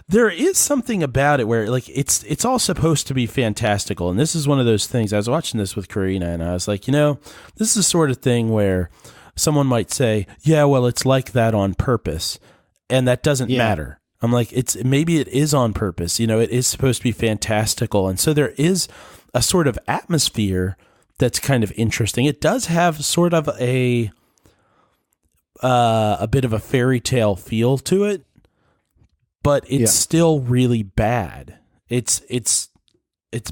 There is something about it where like it's all supposed to be fantastical, and this is one of those things. I was watching this with Karina, and I was like, this is the sort of thing where someone might say, yeah, well, it's like that on purpose, and that doesn't matter. I'm like, maybe it is on purpose. It is supposed to be fantastical, and so there is a sort of atmosphere that's kind of interesting. It does have sort of a bit of a fairy tale feel to it, but it's still really bad. It's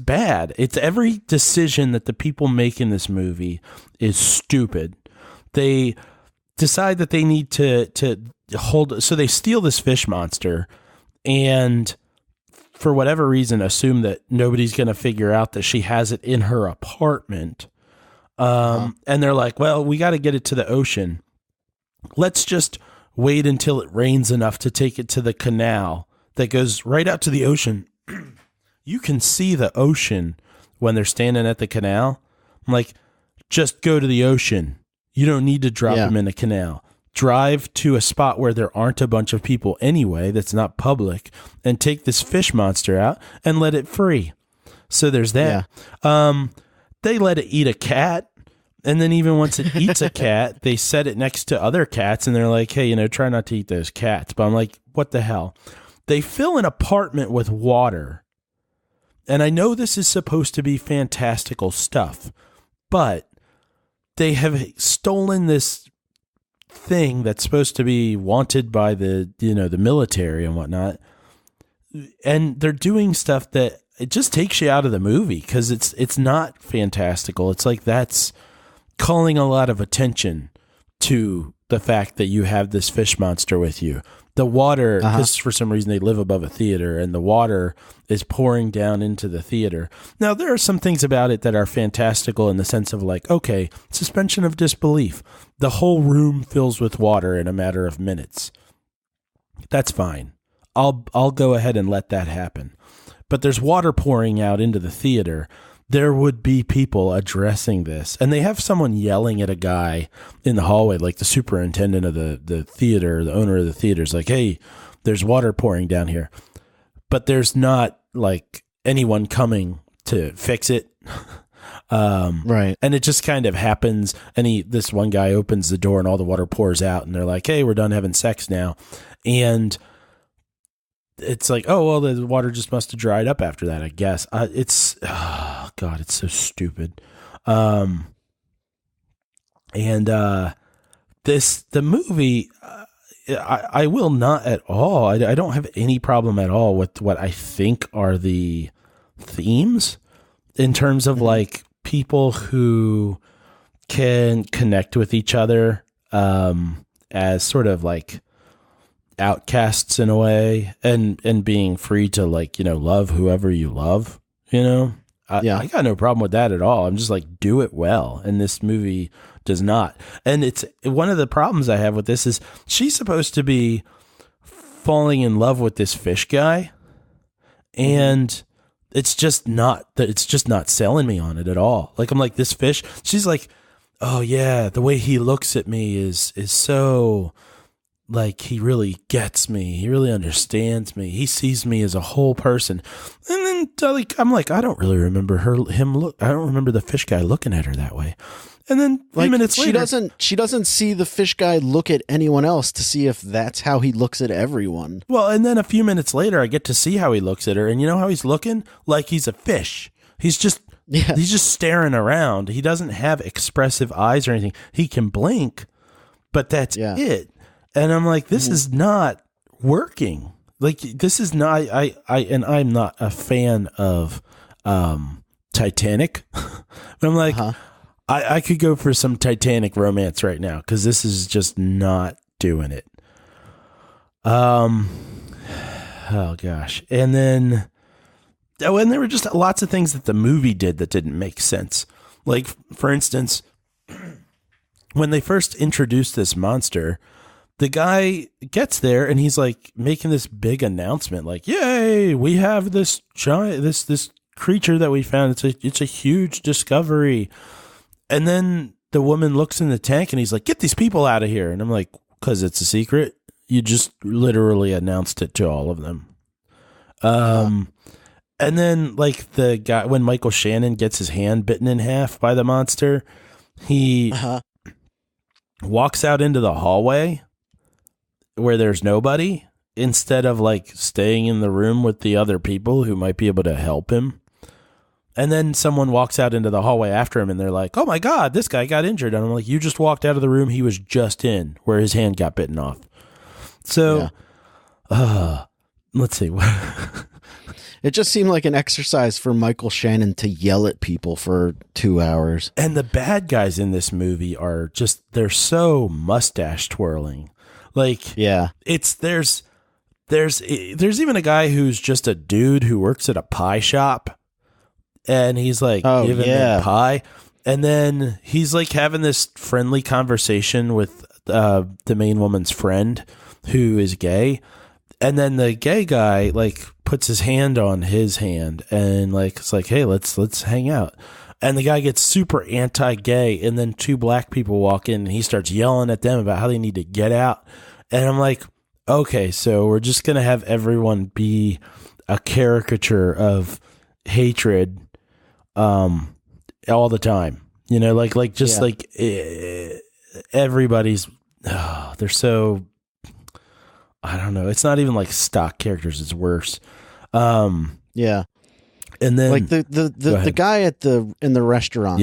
bad. It's every decision that the people make in this movie is stupid. They decide that they need to hold, so they steal this fish monster, and for whatever reason assume that nobody's going to figure out that she has it in her apartment. And they're like, well, we got to get it to the ocean. Let's just wait until it rains enough to take it to the canal that goes right out to the ocean. You can see the ocean when they're standing at the canal. I'm like, just go to the ocean. You don't need to drop them in a canal. Drive to a spot where there aren't a bunch of people anyway, that's not public, and take this fish monster out and let it free. So there's that. They let it eat a cat. And then even once it eats a cat, they set it next to other cats, and they're like, hey, try not to eat those cats. But I'm like, what the hell? They fill an apartment with water. And I know this is supposed to be fantastical stuff, but they have stolen this thing that's supposed to be wanted by the military and whatnot. And they're doing stuff that it just takes you out of the movie because it's not fantastical. It's like that's calling a lot of attention to the fact that you have this fish monster with you. The water, because for some reason they live above a theater, and the water is pouring down into the theater. Now, there are some things about it that are fantastical in the sense of like, okay, suspension of disbelief. The whole room fills with water in a matter of minutes. That's fine. I'll go ahead and let that happen. But there's water pouring out into the theater. There would be people addressing this, and they have someone yelling at a guy in the hallway, like the superintendent of the theater, the owner of the theater is like, hey, there's water pouring down here. But there's not like anyone coming to fix it. Right. And it just kind of happens. And this one guy opens the door and all the water pours out, and they're like, hey, we're done having sex now. And it's like, oh, well, the water just must have dried up after that, I guess. God, it's so stupid. The movie, I will not at all. I don't have any problem at all with what I think are the themes in terms of like people who can connect with each other as sort of like outcasts in a way, and being free to like, love whoever you love, I got no problem with that at all. I'm just like, do it well. And this movie does not. And it's one of the problems I have with this is she's supposed to be falling in love with this fish guy. And it's just not selling me on it at all. Like, I'm like, this fish, she's like, oh yeah, the way he looks at me is so like, he really gets me. He really understands me. He sees me as a whole person. And then like, I'm like, I don't really remember I don't remember the fish guy looking at her that way. And then a few minutes later, she doesn't see the fish guy look at anyone else to see if that's how he looks at everyone. Well, and then a few minutes later, I get to see how he looks at her, and you know how he's looking? Like he's a fish. He's just staring around. He doesn't have expressive eyes or anything. He can blink, but that's it. And I'm like, this is not working. Like, this is not. And I'm not a fan of Titanic, but I'm like. I could go for some Titanic romance right now because this is just not doing it. Oh gosh. And then, and there were just lots of things that the movie did that didn't make sense. Like, for instance, when they first introduced this monster, the guy gets there and he's like making this big announcement, like, "Yay, we have this giant, this creature that we found. It's a huge discovery." And then the woman looks in the tank and he's like, "Get these people out of here." And I'm like, "'Cause it's a secret? You just literally announced it to all of them." And then like the guy, when Michael Shannon gets his hand bitten in half by the monster, he walks out into the hallway where there's nobody instead of like staying in the room with the other people who might be able to help him. And then someone walks out into the hallway after him and they're like, "Oh my God, this guy got injured." And I'm like, you just walked out of the room he was just in where his hand got bitten off. So, let's see. It just seemed like an exercise for Michael Shannon to yell at people for 2 hours. And the bad guys in this movie are just, they're so mustache twirling. Like, there's even a guy who's just a dude who works at a pie shop. And he's like giving them pie. And then he's like having this friendly conversation with the main woman's friend who is gay. And then the gay guy like puts his hand on his hand and like, it's like, "Hey, let's hang out." And the guy gets super anti-gay. And then two black people walk in and he starts yelling at them about how they need to get out. And I'm like, okay, so we're just going to have everyone be a caricature of hatred all the time, everybody's, they're so, I don't know. It's not even like stock characters. It's worse. And then like the guy in the restaurant,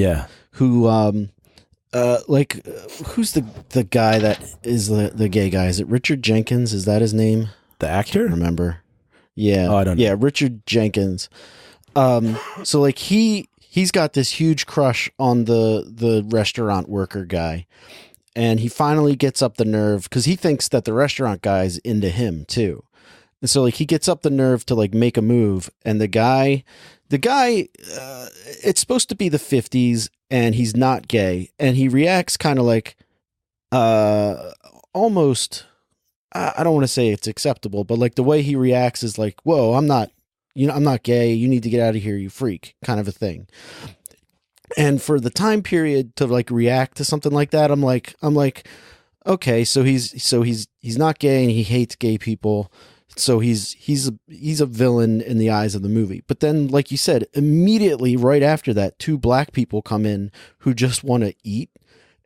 who, who's the guy that is the gay guy? Is it Richard Jenkins? Is that his name? The actor? I can't remember. Yeah. Oh, I don't know. Yeah. Richard Jenkins. So like he's got this huge crush on the restaurant worker guy, and he finally gets up the nerve because he thinks that the restaurant guy's into him too. And so like he gets up the nerve to like make a move, and the guy, it's supposed to be the 50s and he's not gay, and he reacts kind of like, almost, I don't want to say it's acceptable, but like the way he reacts is like, "Whoa, I'm not gay. You need to get out of here, you freak," kind of a thing. And for the time period to like react to something like that, I'm like, okay, so he's not gay and he hates gay people. So he's a villain in the eyes of the movie. But then, like you said, immediately right after that, two black people come in who just want to eat.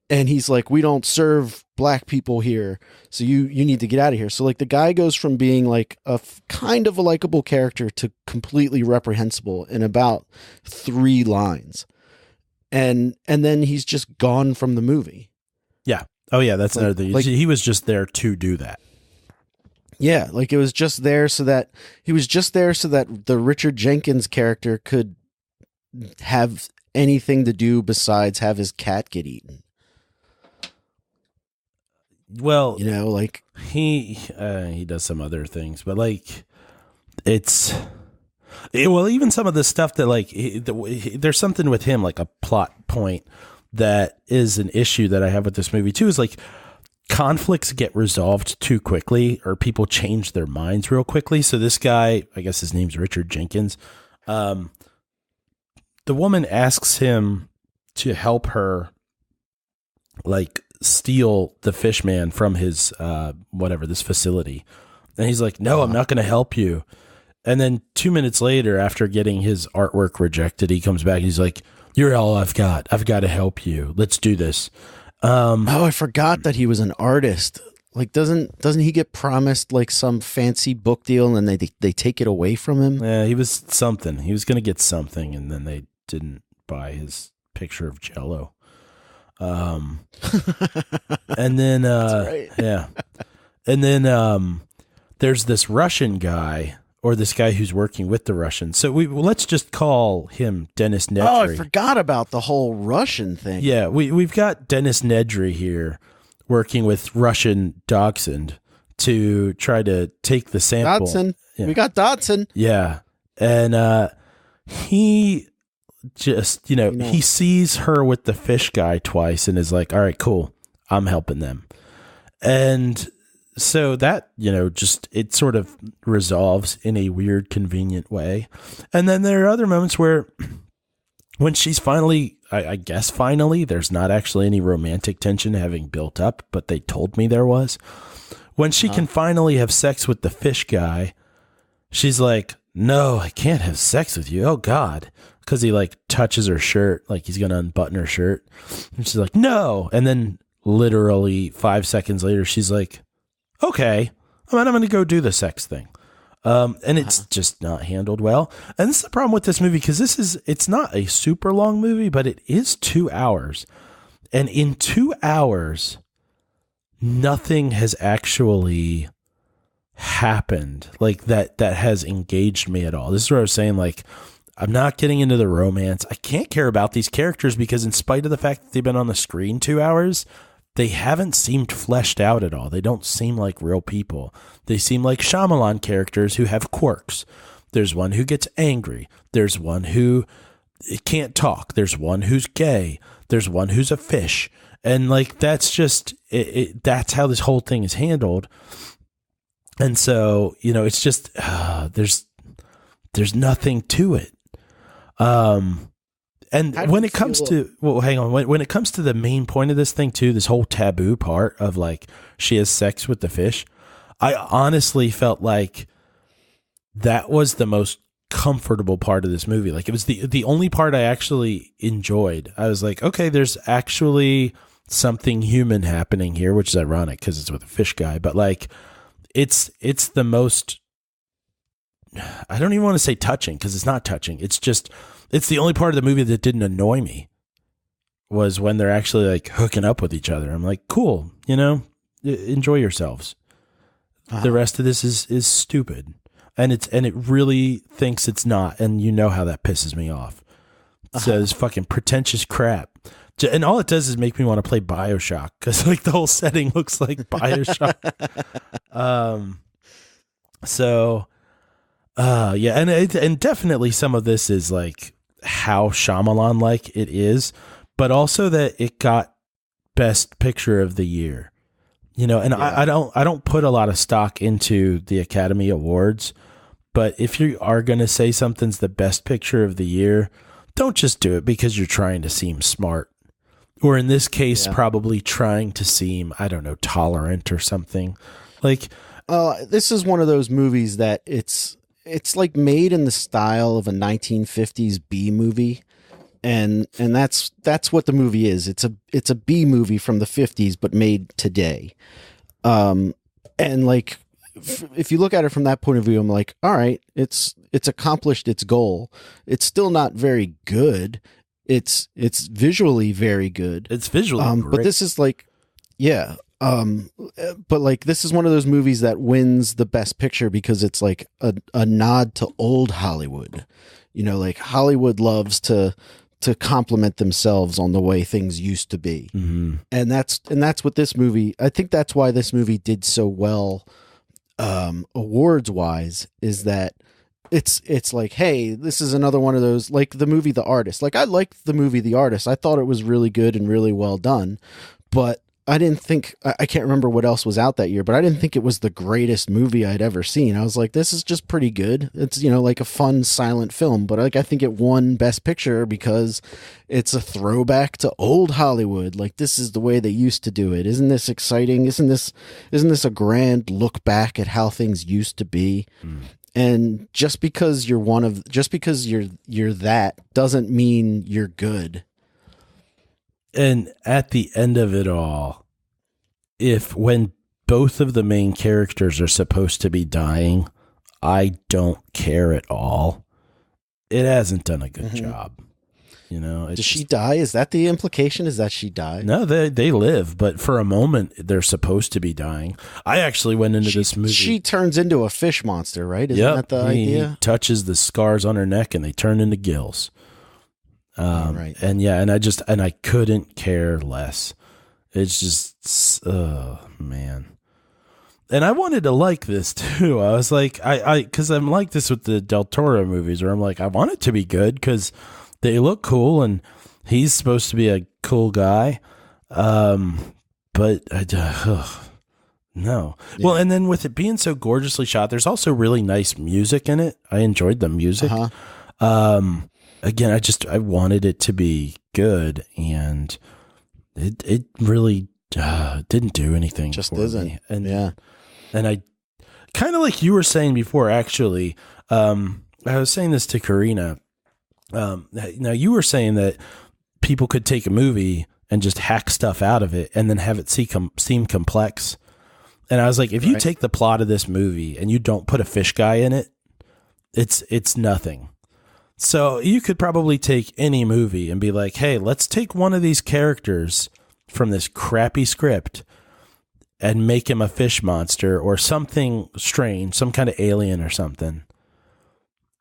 And he's like, "We don't serve black people here, so you need to get out of here." So like the guy goes from being like a kind of a likable character to completely reprehensible in about 3 lines. And then he's just gone from the movie. Yeah. Oh yeah, that's another thing. Like, he was just there to do that. Yeah, like it was just there so that the Richard Jenkins character could have anything to do besides have his cat get eaten. Well, like he does some other things, but like even some of the stuff that like there's something with him, like a plot point that is an issue that I have with this movie too, is like conflicts get resolved too quickly, or people change their minds real quickly. So this guy, I guess his name's Richard Jenkins. The woman asks him to help her like steal the fish man from his this facility, and he's like, no, I'm not going to help you. And then 2 minutes later, after getting his artwork rejected, he comes back and he's like, you're all I've got to help you, let's do this. I forgot that he was an artist. Like, doesn't he get promised like some fancy book deal and then they take it away from him? Yeah, he was something, he was going to get something, and then they didn't buy his picture of Jell-O. And then right. Yeah, and then there's this Russian guy, or this guy who's working with the Russians. So let's just call him Dennis Nedry. Oh, I forgot about the whole Russian thing. Yeah, we've got Dennis Nedry here working with Russian Dachshund to try to take the sample. Dodson. Yeah. We got Dodson. Yeah, and he just, he sees her with the fish guy twice and is like, all right, cool, I'm helping them. And so that, just, it sort of resolves in a weird, convenient way. And then there are other moments where when she's finally, I guess finally, there's not actually any romantic tension having built up, but they told me there was. When she can finally have sex with the fish guy, she's like, no, I can't have sex with you. Oh, God. Because he like touches her shirt, like he's going to unbutton her shirt. And she's like, no. And then literally 5 seconds later, she's like, okay, I'm going to go do the sex thing. And it's just not handled well. And this is the problem with this movie, because it's not a super long movie, but it is 2 hours. And in 2 hours, nothing has actually happened like that has engaged me at all. This is what I was saying, like, I'm not getting into the romance. I can't care about these characters because in spite of the fact that they've been on the screen 2 hours, they haven't seemed fleshed out at all. They don't seem like real people. They seem like Shyamalan characters who have quirks. There's one who gets angry. There's one who can't talk. There's one who's gay. There's one who's a fish. And like, that's just, that's how this whole thing is handled. And so, it's just, there's nothing to it. And when it comes to, hang on, when it comes to the main point of this thing too, this whole taboo part of like, she has sex with the fish, I honestly felt like that was the most comfortable part of this movie. Like, it was the only part I actually enjoyed. I was like, okay, there's actually something human happening here, which is ironic because it's with a fish guy, but like, it's the most, I don't even want to say touching, because it's not touching. It's just, it's the only part of the movie that didn't annoy me, was when they're actually like hooking up with each other. I'm like, cool, enjoy yourselves. The rest of this is stupid, and it really thinks it's not, and how that pisses me off. So it's fucking pretentious crap, and all it does is make me want to play BioShock, because like the whole setting looks like BioShock. Yeah, and definitely some of this is like how Shyamalan like it is, but also that it got Best Picture of the Year. And yeah. I don't put a lot of stock into the Academy Awards, but if you are going to say something's the Best Picture of the Year, don't just do it because you're trying to seem smart, or in this case, probably trying to seem, I don't know, tolerant or something. Like, this is one of those movies that it's like made in the style of a 1950s B movie. And that's what the movie is. It's a B movie from the 50s, but made today. And like, if you look at it from that point of view, I'm like, all right, it's accomplished its goal. It's still not very good. It's visually very good. It's visually great. But this is like, yeah. But like, this is one of those movies that wins the Best Picture because it's like a nod to old Hollywood. Like, Hollywood loves to to compliment themselves on the way things used to be. Mm-hmm. And that's what this movie, I think that's why this movie did so well awards wise, is that it's like, hey, this is another one of those, like the movie The Artist. Like I liked the movie The Artist. I thought it was really good and really well done, but I didn't think, I can't remember what else was out that year, but I didn't think it was the greatest movie I'd ever seen. I was like, this is just pretty good. It's, you know, like a fun silent film, but like I think it won Best Picture because it's a throwback to old Hollywood. Like this is the way they used to do it. Isn't this exciting? Isn't this a grand look back at how things used to be? And just because you're you're that doesn't mean you're good. And at the end of it all, when both of the main characters are supposed to be dying, I don't care at all. It hasn't done a good job. You know, does she die? Is that the implication? Is that she died? No, they live, but for a moment they're supposed to be dying. I actually went into this movie. She turns into a fish monster, right? Isn't that the idea? He touches the scars on her neck and they turn into gills. Right. And yeah, and I couldn't care less. It's just, oh man. And I wanted to like this too. I was like, cause I'm like this with the Del Toro movies where I'm like, I want it to be good cause they look cool and he's supposed to be a cool guy. But no. Yeah. Well, and then with it being so gorgeously shot, there's also really nice music in it. I enjoyed the music. Again, I wanted it to be good, and it really didn't do anything. Just for isn't. Me. And I kind of like you were saying before. Actually, I was saying this to Karina. Now you were saying that people could take a movie and just hack stuff out of it, and then have it seem complex. And I was like, if you take the plot of this movie and you don't put a fish guy in it, it's nothing. So you could probably take any movie and be like, hey, let's take one of these characters from this crappy script and make him a fish monster or something strange, some kind of alien or something.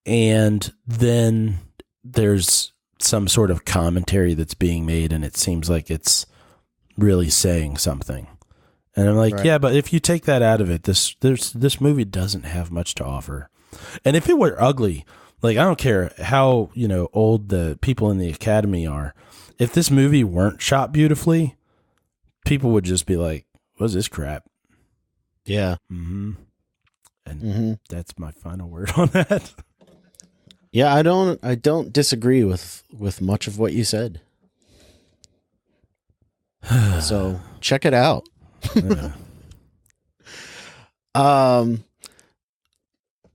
And then there's some sort of commentary that's being made and it seems like it's really saying something. And I'm like, yeah, but if you take that out of it, this movie doesn't have much to offer. And if it were ugly, like, I don't care how, old the people in the Academy are. If this movie weren't shot beautifully, people would just be like, what's this crap? Yeah. Mm-hmm. And that's my final word on that. Yeah, I don't disagree with much of what you said. So check it out. Yeah.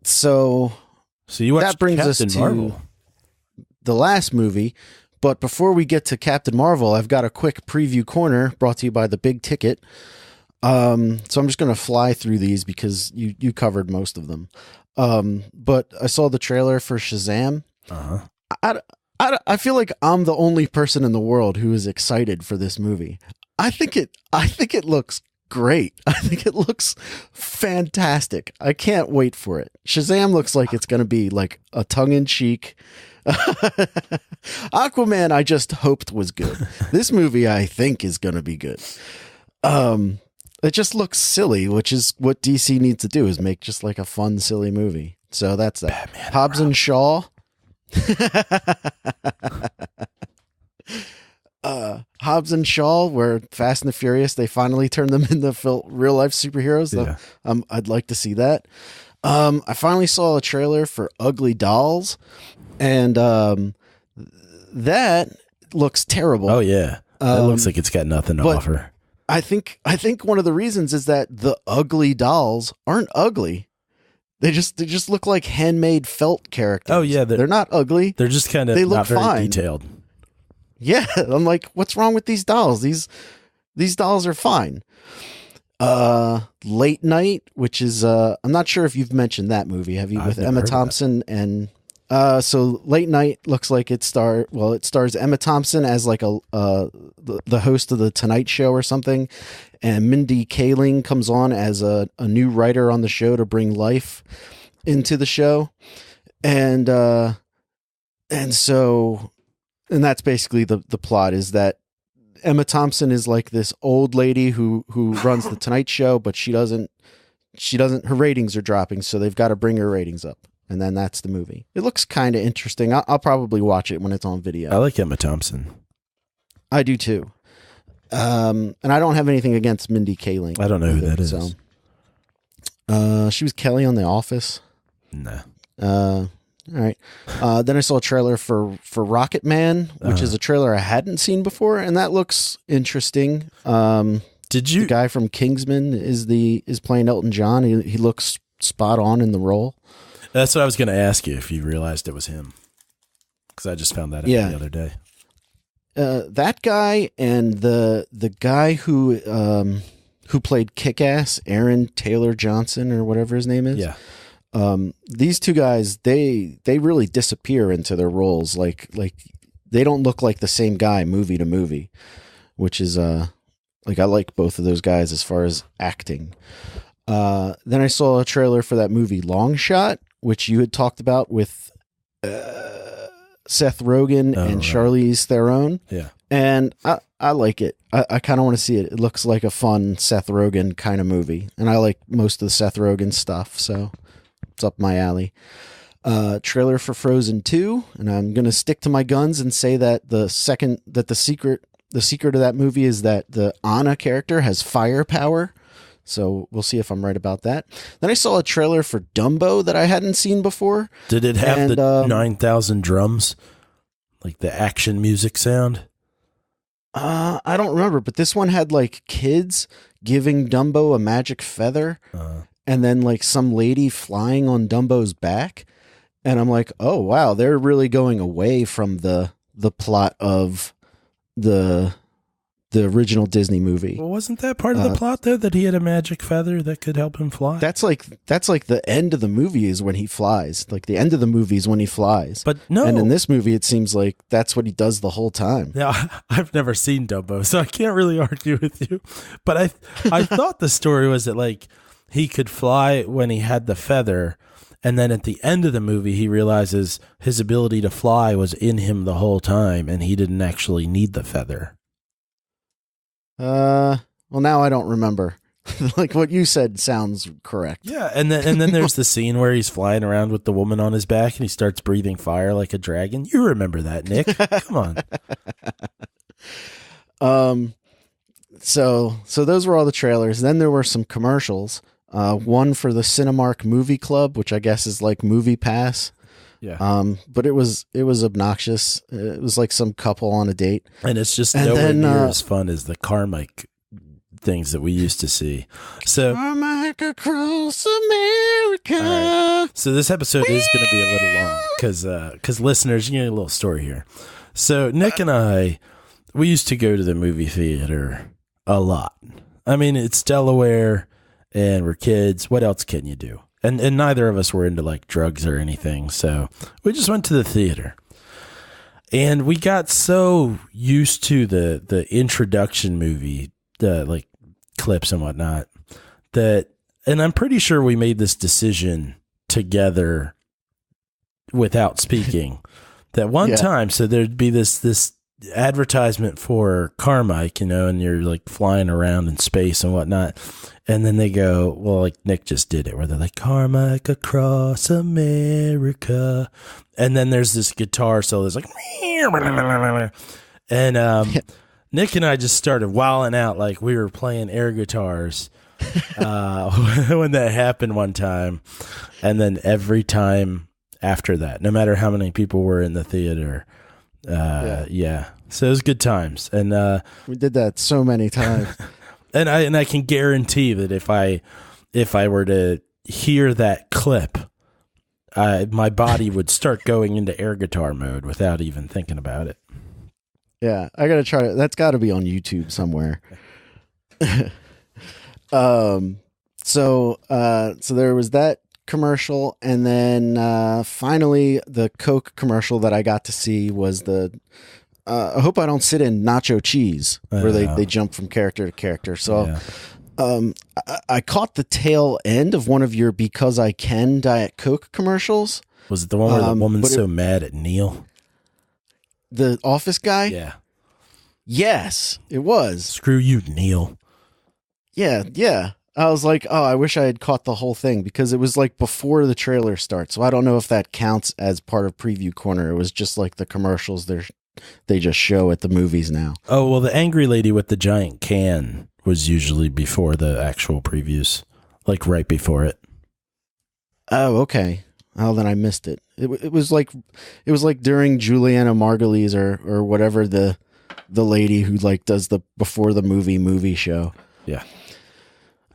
So you watched that brings Captain us to Marvel. The last movie. But before we get to Captain Marvel, I've got a quick preview corner brought to you by the Big Ticket. So I'm just going to fly through these because you covered most of them. But I saw the trailer for Shazam. I feel like I'm the only person in the world who is excited for this movie. I think it looks great. I think it looks fantastic. I can't wait for it. Shazam looks like it's going to be like a tongue-in-cheek. Aquaman I just hoped was good. This movie I think is going to be good. It just looks silly, which is what DC needs to do, is make just like a fun, silly movie. So that's that. Batman Hobbs and Shaw. Hobbs and Shaw, where Fast and the Furious, they finally turned them into real life superheroes. Yeah. I'd like to see that. I finally saw a trailer for Ugly Dolls, and that looks terrible. Oh yeah, that looks like it's got nothing to offer. I think one of the reasons is that the Ugly Dolls aren't ugly. They just look like handmade felt characters. Oh yeah, they're not ugly. They're just kind of not very fine. Detailed. Yeah, I'm like, what's wrong with these dolls? These dolls are fine. Late Night, which is I'm not sure if you've mentioned that movie. Have you? With Emma Thompson and so Late Night looks like it stars Emma Thompson as like the host of the Tonight Show or something, and Mindy Kaling comes on as a new writer on the show to bring life into the show, and so and that's basically the plot, is that Emma Thompson is like this old lady who runs the Tonight Show, but she doesn't, her ratings are dropping, so they've got to bring her ratings up. And then that's the movie. It looks kind of interesting. I'll probably watch it when it's on video. I like Emma Thompson. I do too. And I don't have anything against Mindy Kaling. I don't know who that is. She was Kelly on The Office. Nah. All right. Then I saw a trailer for Rocket Man, which is a trailer I hadn't seen before, and that looks interesting. Did you? The guy from Kingsman is playing Elton John. He looks spot on in the role. That's what I was going to ask you, if you realized it was him, because I just found that out the other day. That guy and the guy who played Kick-Ass, Aaron Taylor Johnson or whatever his name is. Yeah. These two guys, they really disappear into their roles. Like they don't look like the same guy movie to movie, which is like, I like both of those guys as far as acting. Then I saw a trailer for that movie Long Shot, which you had talked about with Seth Rogen and Charlize Theron. Yeah. And I like it. I kind of want to see it. It looks like a fun Seth Rogen kind of movie. And I like most of the Seth Rogen stuff, so it's up my alley. Trailer for Frozen 2, and I'm going to stick to my guns and say that the secret of that movie is that the Anna character has firepower. So we'll see if I'm right about that. Then I saw a trailer for Dumbo that I hadn't seen before. Did it have the 9,000 drums? Like the action music sound? I don't remember, but this one had like kids giving Dumbo a magic feather and then like some lady flying on Dumbo's back. And I'm like, oh, wow, they're really going away from the plot of the original Disney movie. Well, wasn't that part of the plot though, that he had a magic feather that could help him fly? That's like the end of the movie is when he flies. Like the end of the movie is when he flies. But no. And in this movie, it seems like that's what he does the whole time. Yeah, I've never seen Dumbo, so I can't really argue with you. But I thought the story was that like he could fly when he had the feather, and then at the end of the movie, he realizes his ability to fly was in him the whole time, and he didn't actually need the feather. Well, now I don't remember. Like what you said sounds correct. Yeah, and then there's the scene where he's flying around with the woman on his back and he starts breathing fire like a dragon. You remember that, Nick? Come on. So those were all the trailers. Then there were some commercials. One for the Cinemark Movie Club, which I guess is like Movie Pass. Yeah. But it was obnoxious. It was like some couple on a date. And it's just nowhere near as fun as the Carmike things that we used to see. So Carmike across America. Right. So this episode is going to be a little long because listeners, you get a little story here. So Nick and I, we used to go to the movie theater a lot. I mean, it's Delaware and we're kids. What else can you do? And neither of us were into like drugs or anything. So we just went to the theater. And we got so used to the introduction movie, the like clips and whatnot, and I'm pretty sure we made this decision together without speaking that one time. So there'd be this advertisement for Carmike, and you're like flying around in space and whatnot. And then they go, well, like Nick just did it, where they're like, Carmike across America. And then there's this guitar solo that's like, and Nick and I just started wilding out like we were playing air guitars when that happened one time. And then every time after that, no matter how many people were in the theater, so it was good times. And we did that so many times. And I can guarantee that if I were to hear that clip, my body would start going into air guitar mode without even thinking about it. Yeah, I gotta try it. That's got to be on YouTube somewhere. So there was that commercial, and then finally the Coke commercial that I got to see was the. I hope I don't sit in nacho cheese where they jump from character to character. So I caught the tail end of one of your Because I Can Diet Coke commercials. Was it the one where the woman's so mad at Neil? The office guy? Yeah. Yes, it was. Screw you, Neil. Yeah. I was like, oh, I wish I had caught the whole thing because it was like before the trailer starts. So I don't know if that counts as part of Preview Corner. It was just like the commercials they just show at the movies now. Oh, well, the angry lady with the giant can was usually before the actual previews, like right before it. Oh, okay. Oh, then I missed it. It was like during Juliana Margulies or whatever the lady who like does the before the movie show. Yeah.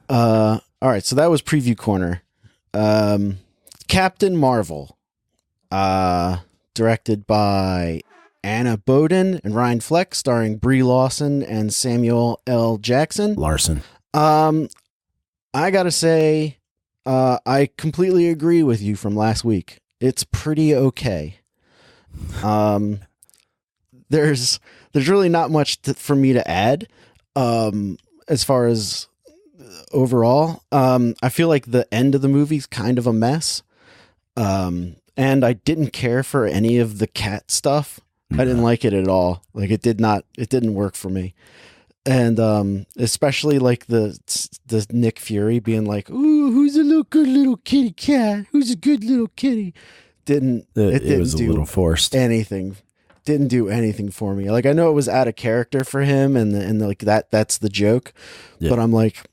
All right, so that was Preview Corner. Captain Marvel, directed by Anna Boden and Ryan Fleck, starring Brie Larson and Samuel L. Jackson. Larson. I gotta say, I completely agree with you from last week. It's pretty okay. There's really not much for me to add. As far as overall, I feel like the end of the movie's kind of a mess. And I didn't care for any of the cat stuff. I didn't like it at all. Like it didn't work for me. And especially like the Nick Fury being like, "Ooh, who's a good little kitty cat? Who's a good little kitty?" It was a little forced. Didn't do anything for me. Like I know it was out of character for him, and like that's the joke. Yeah. But I'm like,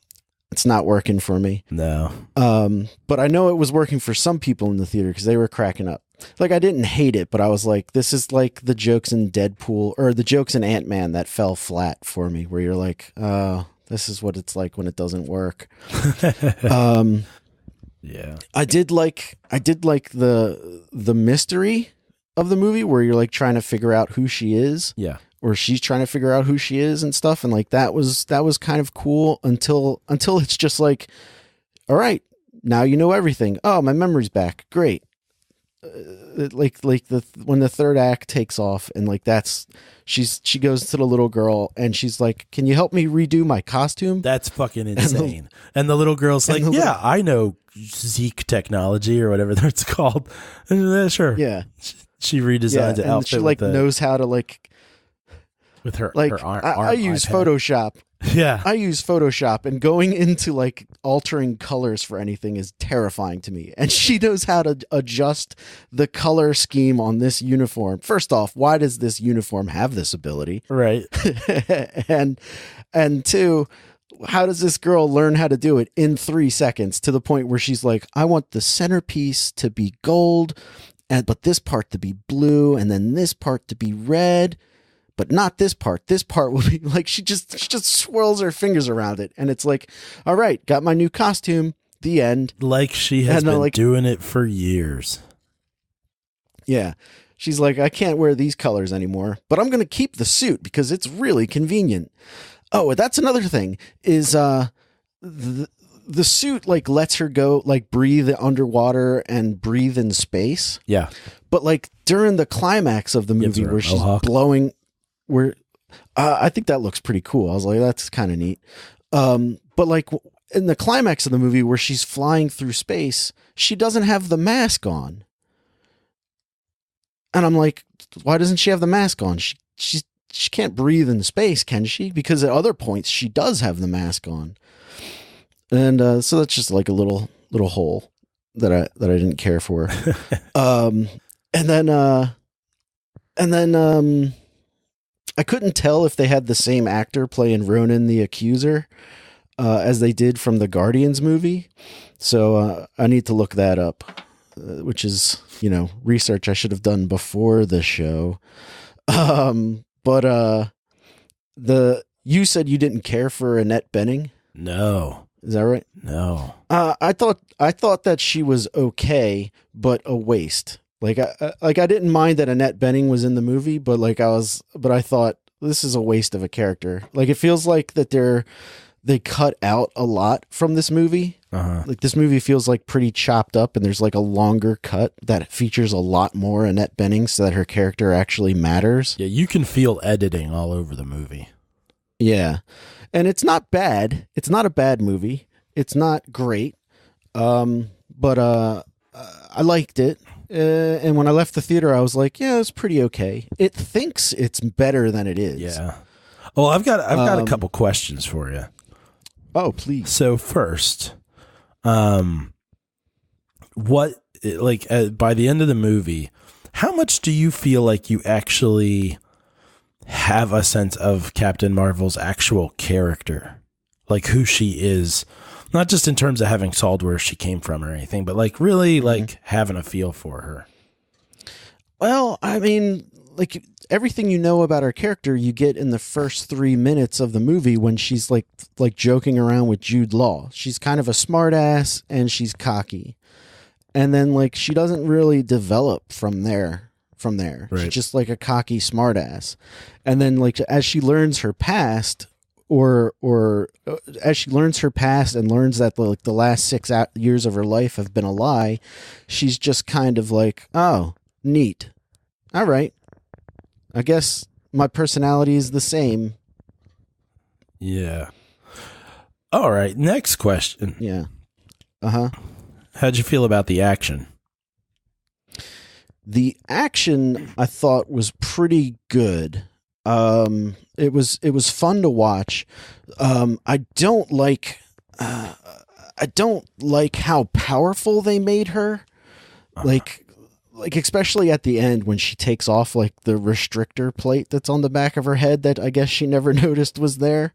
it's not working for me. No. But I know it was working for some people in the theater because they were cracking up. Like I didn't hate it, but I was like, this is like the jokes in Deadpool or the jokes in Ant-Man that fell flat for me, where you're like, oh, this is what it's like when it doesn't work. Yeah. I did like the mystery of the movie where you're like trying to figure out who she is. Yeah. Or she's trying to figure out who she is and stuff. And like, that was kind of cool until it's just like, all right, now you know everything. Oh, my memory's back. Great. When the third act takes off and like she goes to the little girl and she's like, can you help me redo my costume? That's fucking insane. And the little girl's like, yeah, I know Zeke technology or whatever that's called. Sure. Yeah. She redesigns the outfit. She like knows how to like, with her like her arm, I use iPad. Photoshop. Yeah. I use Photoshop, and going into like altering colors for anything is terrifying to me. And she knows how to adjust the color scheme on this uniform. First off, why does this uniform have this ability? Right. and two, how does this girl learn how to do it in 3 seconds to the point where she's like, I want the centerpiece to be gold, but this part to be blue, and then this part to be red. But not this part. This part will be like, she just swirls her fingers around it. And it's like, all right, got my new costume. The end. Like she has been doing it for years. Yeah. She's like, I can't wear these colors anymore, but I'm going to keep the suit because it's really convenient. Oh, that's another thing is, the suit like lets her go, like breathe underwater and breathe in space. Yeah. But like during the climax of the movie where she's blowing, I think that looks pretty cool. I was like, that's kind of neat. But like in the climax of the movie where she's flying through space, she doesn't have the mask on. And I'm like, why doesn't she have the mask on? She can't breathe in space, can she? Because at other points she does have the mask on. And so that's just like a little hole that I didn't care for. And then I couldn't tell if they had the same actor playing Ronan the Accuser as they did from the Guardians movie. So I need to look that up, which is, research I should have done before the show. But you said you didn't care for Annette Bening? No. Is that right? No. I thought that she was okay, but a waste. Like I didn't mind that Annette Bening was in the movie, but I thought this is a waste of a character. Like it feels like that they cut out a lot from this movie. Uh-huh. Like this movie feels like pretty chopped up, and there's like a longer cut that features a lot more Annette Bening so that her character actually matters. Yeah, you can feel editing all over the movie. Yeah. And it's not bad. It's not a bad movie. It's not great. But I liked it. and when I left the theater, I was like, yeah, it's pretty okay. It thinks it's better than it is. Yeah. Well, I've got a couple questions for you. Oh, please. So first, what by the end of the movie, how much do you feel like you actually have a sense of Captain Marvel's actual character, like who she is, not just in terms of having solved where she came from or anything, but like really like having a feel for her? Well, I mean, like everything you know about her character, you get in the first 3 minutes of the movie when she's like joking around with Jude Law. She's kind of a smart ass and she's cocky. And then like she doesn't really develop from there. Right. She's just like a cocky smart ass. And then like as she learns her past or as she learns her past and learns that the last 6 years of her life have been a lie, she's just kind of like, oh, neat. All right. I guess my personality is the same. Yeah. All right. Next question. Yeah. Uh-huh. How'd you feel about the action? The action I thought was pretty good. It was fun to watch. I don't like how powerful they made her. Like especially at the end when she takes off like the restrictor plate that's on the back of her head that I guess she never noticed was there.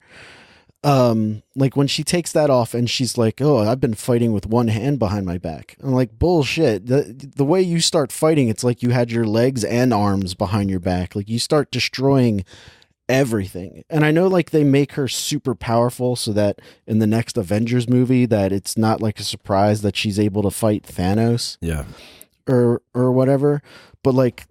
Like when she takes that off and she's like, oh, I've been fighting with one hand behind my back. I'm like, bullshit. The way you start fighting, it's like you had your legs and arms behind your back. Like you start destroying everything. And I know like they make her super powerful so that in the next Avengers movie that it's not like a surprise that she's able to fight Thanos. Yeah. Or whatever. But like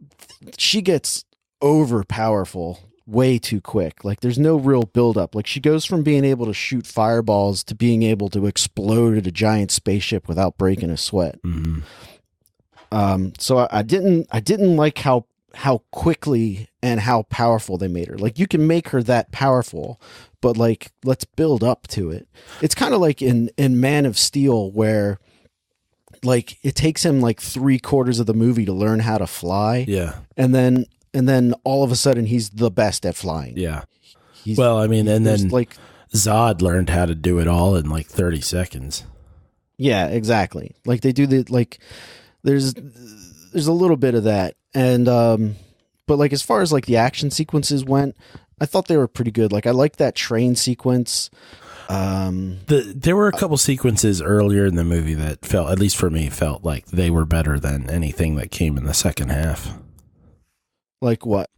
she gets over powerful way too quick. Like there's no real buildup. Like she goes from being able to shoot fireballs to being able to explode a giant spaceship without breaking a sweat. Mm-hmm. So I didn't like how quickly and how powerful they made her. Like you can make her that powerful, but like let's build up to it. It's kind of like in Man of Steel where like it takes him like 3/4 of the movie to learn how to fly. Yeah. And then all of a sudden he's the best at flying. Yeah. Well, I mean, and then like Zod learned how to do it all in like 30 seconds. Yeah, exactly. Like they do there's a little bit of that. And, but like, as far as like the action sequences went, I thought they were pretty good. Like I liked that train sequence. There were a couple sequences earlier in the movie that felt, at least for me, felt like they were better than anything that came in the second half. Like what?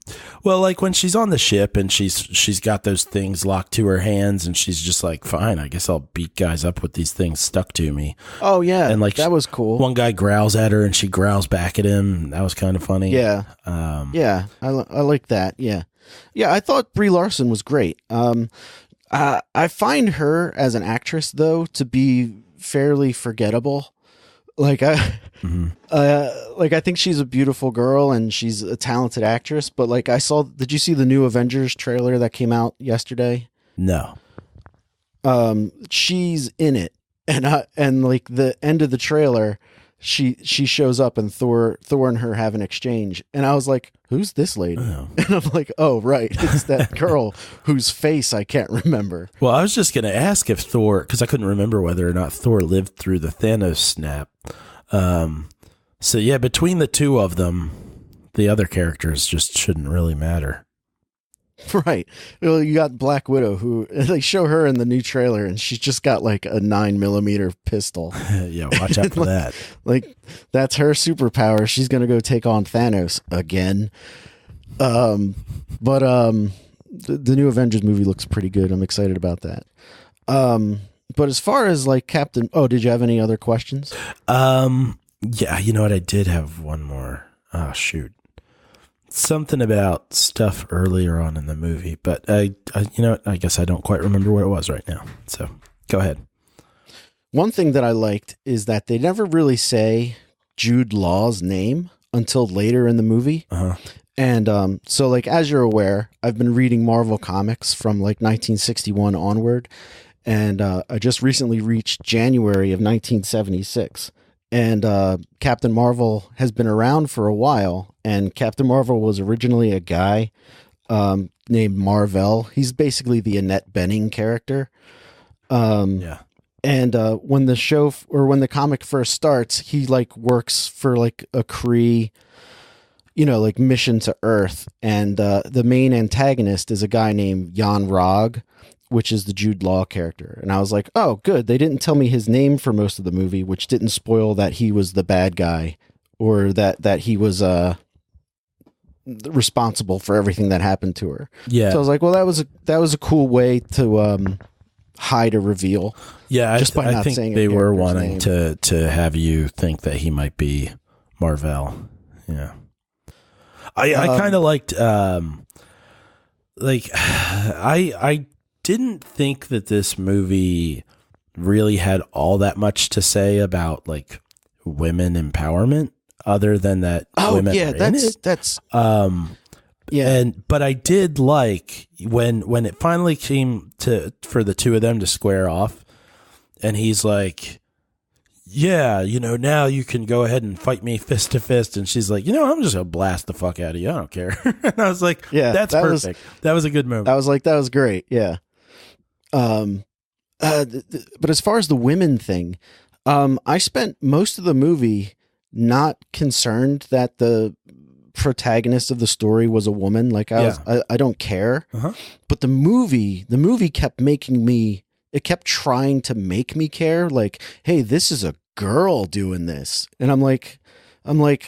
Well, like when she's on the ship and she's got those things locked to her hands and she's just like, fine, I guess I'll beat guys up with these things stuck to me. Oh yeah. And like that was cool. One guy growls at her and she growls back at him. That was kind of funny. Yeah. Yeah. I like that. Yeah. Yeah. I thought Brie Larson was great. I find her as an actress though to be fairly forgettable. Like I think she's a beautiful girl and she's a talented actress, but like did you see the new Avengers trailer that came out yesterday? No. She's in it and like the end of the trailer, she shows up and Thor and her have an exchange. And I was like, who's this lady? Oh. And I'm like, oh, right. It's that girl whose face I can't remember. Well, I was just going to ask if Thor, because I couldn't remember whether or not Thor lived through the Thanos snap. So yeah, between the two of them, the other characters just shouldn't really matter. Right. Well, you got Black Widow, who they show her in the new trailer, and she's just got like a 9mm pistol. Yeah, watch out for that. Like that's her superpower. She's gonna go take on Thanos again. But the new Avengers movie looks pretty good. I'm excited about that. But as far as like did you have any other questions? Yeah, you know what? I did have one more. Oh shoot. Something about stuff earlier on in the movie, but I guess I don't quite remember what it was right now. So go ahead. One thing that I liked is that they never really say Jude Law's name until later in the movie. Uh-huh. And so like, as you're aware, I've been reading Marvel comics from like 1961 onward. And I just recently reached January of 1976. And Captain Marvel has been around for a while, and Captain Marvel was originally a guy named Marvel. He's basically the Annette Bening character. Yeah. And when the show or when the comic first starts, he like works for like a Kree, like mission to Earth. And the main antagonist is a guy named Jan Rog, which is the Jude Law character. And I was like, oh, good. They didn't tell me his name for most of the movie, which didn't spoil that he was the bad guy or that he was responsible for everything that happened to her. Yeah. So I was like, well, that was a cool way to hide a reveal. Yeah, just by I not think saying they were wanting name. to have you think that he might be Marvel. Yeah. I kind of liked I didn't think that this movie really had all that much to say about like women empowerment other than that women are in it. But I did like when it finally came for the two of them to square off, and he's like, yeah, now you can go ahead and fight me fist to fist. And she's like, I'm just going to blast the fuck out of you. I don't care. And I was like, yeah, that's perfect. That was a good moment. That was great. Yeah. But as far as the women thing, I spent most of the movie not concerned that the protagonist of the story was a woman. Like I don't care. Uh-huh. But the movie kept it kept trying to make me care. Like, hey, this is a girl doing this. And I'm like,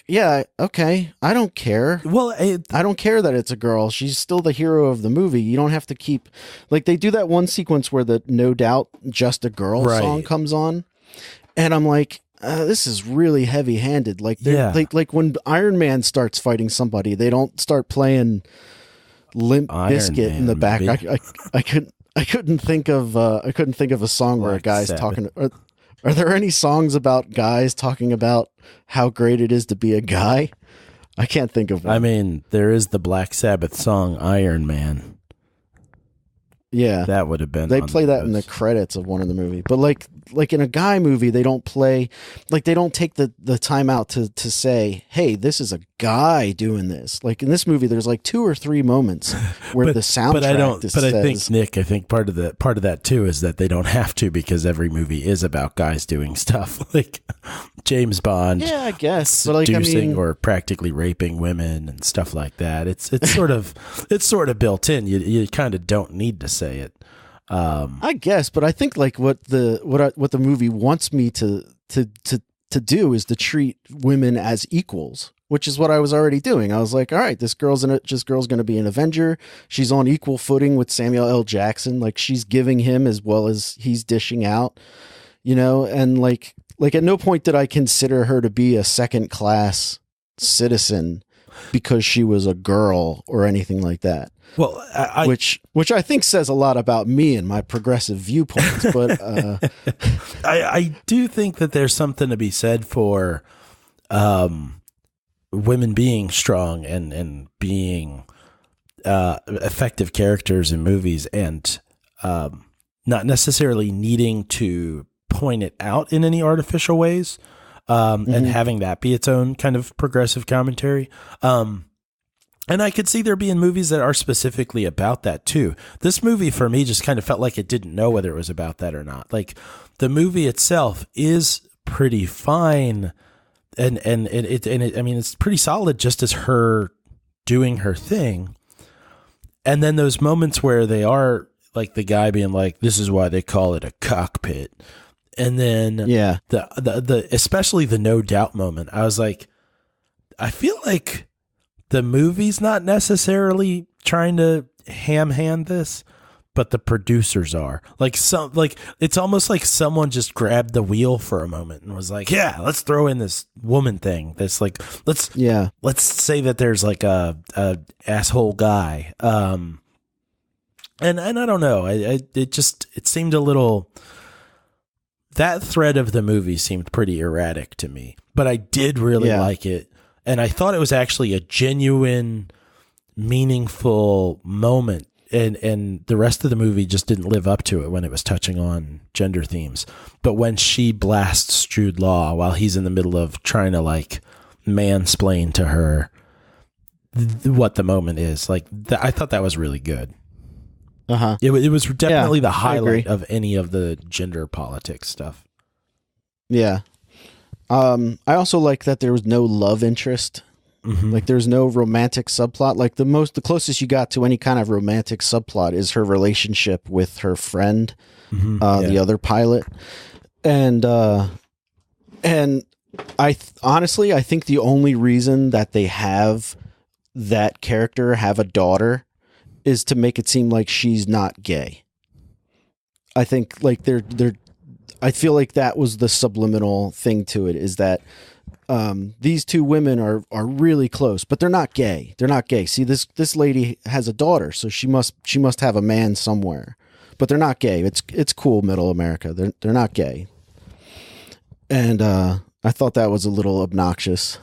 yeah, okay. I don't care. Well, I don't care that it's a girl. She's still the hero of the movie. You don't have to keep, like, they do that one sequence where the No Doubt Just a Girl song comes on. And I'm like, this is really heavy handed. Like, like when Iron Man starts fighting somebody, they don't start playing Limp Bizkit in the back. I couldn't think of a song where a guy's talking. Are there any songs about guys talking about how great it is to be a guy? I can't think of one. I mean, there is the Black Sabbath song Iron Man. Yeah, that would have been. They play that in the credits of one of the movie, but like in a guy movie, they don't play, like they don't take the time out to say, "Hey, this is a guy doing this." Like in this movie, there's like 2 or 3 moments where the soundtrack. I think part of that too is that they don't have to, because every movie is about guys doing stuff like James Bond. Yeah, I guess, seducing or practically raping women and stuff like that. It's sort of built in. You kind of don't need to say it. I guess, but I think like what the movie wants me to do is to treat women as equals, which is what I was already doing. I was like, all right, this girl's going to be an Avenger. She's on equal footing with Samuel L. Jackson. Like she's giving him as well as he's dishing out, and like at no point did I consider her to be a second class citizen because she was a girl or anything like that. Well, which I think says a lot about me and my progressive viewpoints, but I do think that there's something to be said for women being strong and being effective characters in movies, and not necessarily needing to point it out in any artificial ways, and having that be its own kind of progressive commentary. And I could see there being movies that are specifically about that too. This movie for me just kind of felt like it didn't know whether it was about that or not. Like the movie itself is pretty fine, and it I mean, it's pretty solid just as her doing her thing. And then those moments where they are like the guy being like, "This is why they call it a cockpit," and then the especially the No Doubt moment. I was like, I feel like the movie's not necessarily trying to ham this, but the producers are. Like it's almost like someone just grabbed the wheel for a moment and was like, "Yeah, let's throw in this woman thing." That's like let's say that there's like a asshole guy. And I don't know. It seemed a little. That thread of the movie seemed pretty erratic to me, but I did really like it. And I thought it was actually a genuine, meaningful moment and the rest of the movie just didn't live up to it when it was touching on gender themes. But when she blasts Jude Law while he's in the middle of trying to like mansplain to her what the moment is, like I thought that was really good. It was definitely the highlight of any of the gender politics stuff. Yeah. I also like that there was no love interest. Like there's no romantic subplot. Like the closest you got to any kind of romantic subplot is her relationship with her friend, the other pilot. And honestly, I think the only reason that they have that character have a daughter is to make it seem like she's not gay. I think like I feel like that was the subliminal thing to it, is that these two women are really close, but they're not gay. They're not gay. See, this lady has a daughter, so she must have a man somewhere, but they're not gay. It's cool, middle America. They're not gay. And I thought that was a little obnoxious.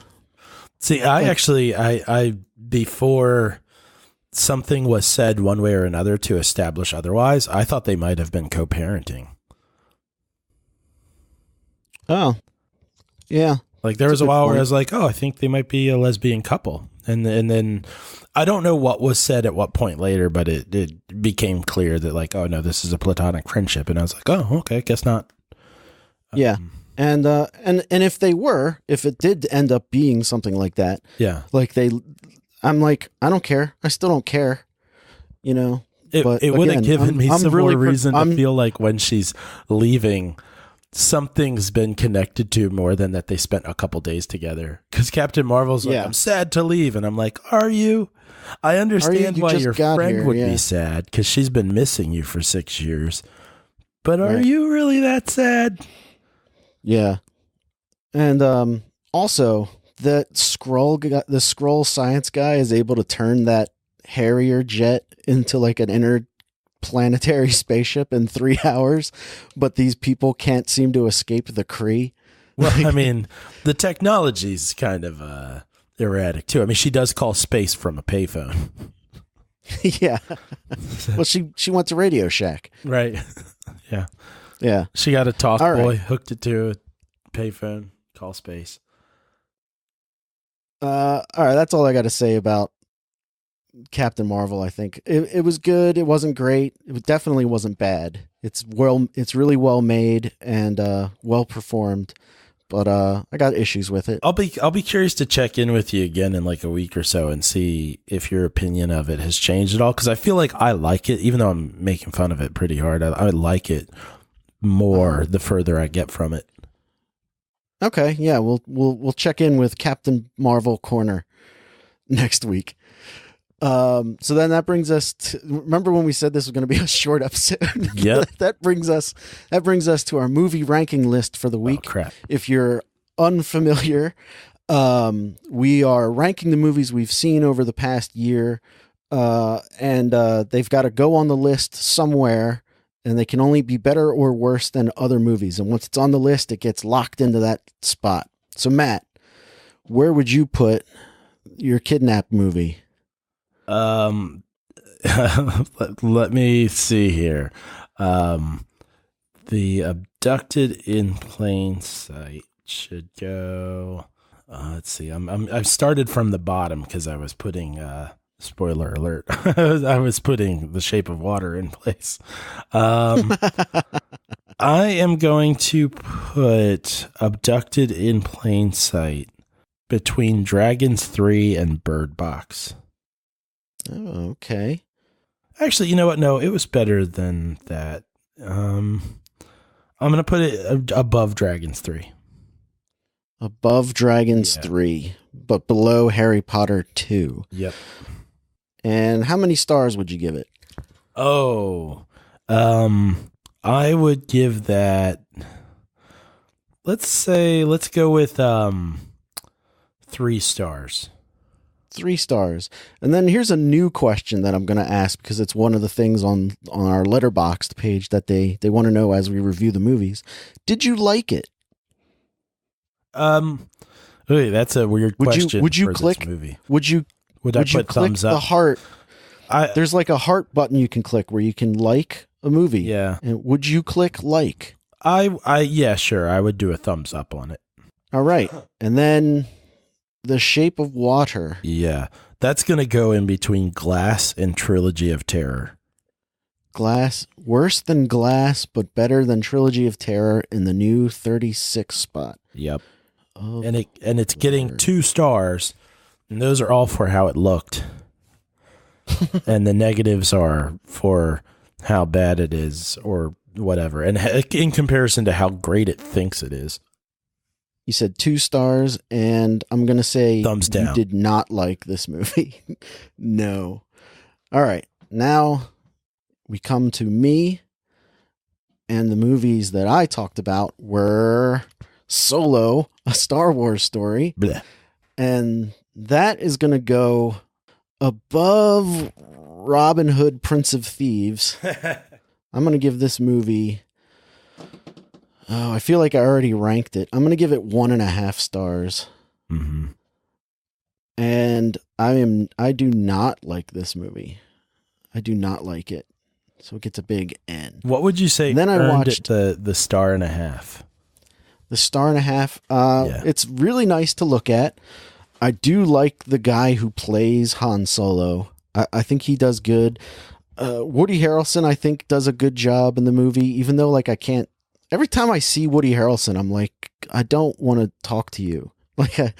See, I before something was said one way or another to establish otherwise, I thought they might have been co-parenting. Oh, yeah. Like there was a while where I was like, oh, I think they might be a lesbian couple. And then I don't know what was said at what point later, but it became clear that like, oh no, this is a platonic friendship. And I was like, oh, okay, guess not. Yeah. And if it did end up being something like that, like I'm like, I don't care. I still don't care, you know. It would have given me some more reason to feel like when she's leaving, something's been connected to more than that they spent a couple days together. Because Captain Marvel's like, I'm sad to leave. And I'm like, are you? I understand why your friend would be sad because she's been missing you for 6 years. But are you really that sad? Yeah. And also, the Skrull science guy is able to turn that Harrier jet into like an interplanetary spaceship in 3 hours, but these people can't seem to escape the Kree. Well, I mean, the technology's kind of erratic too. I mean, she does call space from a payphone. Yeah. Well, she went to Radio Shack. Right. Yeah. Yeah. She got a talk boy, hooked it to a payphone, call space. All right, that's all I got to say about Captain Marvel. I think it was good. It wasn't great. It definitely wasn't bad. It's really well made and well performed. But I got issues with it. I'll be curious to check in with you again in like a week or so and see if your opinion of it has changed at all. Because I feel like I like it, even though I'm making fun of it pretty hard. I like it more the further I get from it. Okay, yeah, we'll check in with Captain Marvel Corner next week. So then that brings us to, remember when we said this was going to be a short episode? Yeah. that brings us to our movie ranking list for the week. Oh, crap. If you're unfamiliar, we are ranking the movies we've seen over the past year, and they've got to go on the list somewhere, and they can only be better or worse than other movies. And once it's on the list, it gets locked into that spot. So Matt, where would you put your kidnap movie? Let me see here. The Abducted in Plain Sight should go. Let's see. I started from the bottom because I was putting spoiler alert. I was putting The Shape of Water in place. I am going to put Abducted in Plain Sight between Dragons 3 and Bird Box. Oh, okay. Actually, you know what? No, it was better than that. I'm going to put it above Dragons 3. Above Dragons 3, but below Harry Potter 2. Yep. And how many stars would you give it? Oh, I would give that, let's go with 3 stars. 3 stars. And then here's a new question that I'm going to ask because it's one of the things on our Letterboxd page that they want to know as we review the movies. Did you like it? That's a weird question. Would you for click this movie? Would you I put click thumbs up? the heart? There's like a heart button you can click where you can like a movie. Yeah. And would you click like? Yeah, sure. I would do a thumbs up on it. All right. And then The Shape of Water. Yeah. That's going to go in between Glass and Trilogy of Terror. Glass, worse than Glass, but better than Trilogy of Terror in the new 36 spot. Yep. And it's getting 2 stars, and those are all for how it looked. And the negatives are for how bad it is or whatever. And in comparison to how great it thinks it is. You said 2 stars, and I'm going to say thumbs down. You did not like this movie. No. All right. Now we come to me, and the movies that I talked about were Solo, a Star Wars story. Blech. And that is going to go above Robin Hood, Prince of Thieves. I'm going to give this movie... Oh, I feel like I already ranked it. I'm going to give it 1.5 stars. Mm-hmm. And I do not like this movie. I do not like it. So it gets a big N. What would you say then I watched the 1.5 stars? The 1.5 stars. It's really nice to look at. I do like the guy who plays Han Solo. I think he does good. Woody Harrelson, I think, does a good job in the movie, even though I can't. Every time I see Woody Harrelson, I'm like, I don't want to talk to you. But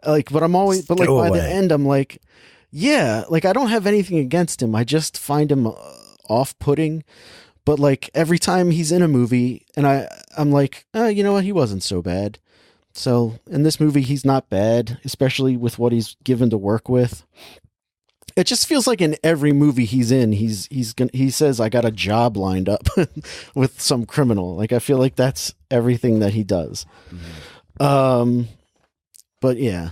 I'm always, but like by the end, I'm like, yeah, I don't have anything against him. I just find him off-putting. But like every time he's in a movie, and I'm like, you know what? He wasn't so bad. So in this movie, he's not bad, especially with what he's given to work with. It just feels like in every movie he's in, he says, I got a job lined up with some criminal. I feel like that's everything that he does. Mm-hmm. But yeah,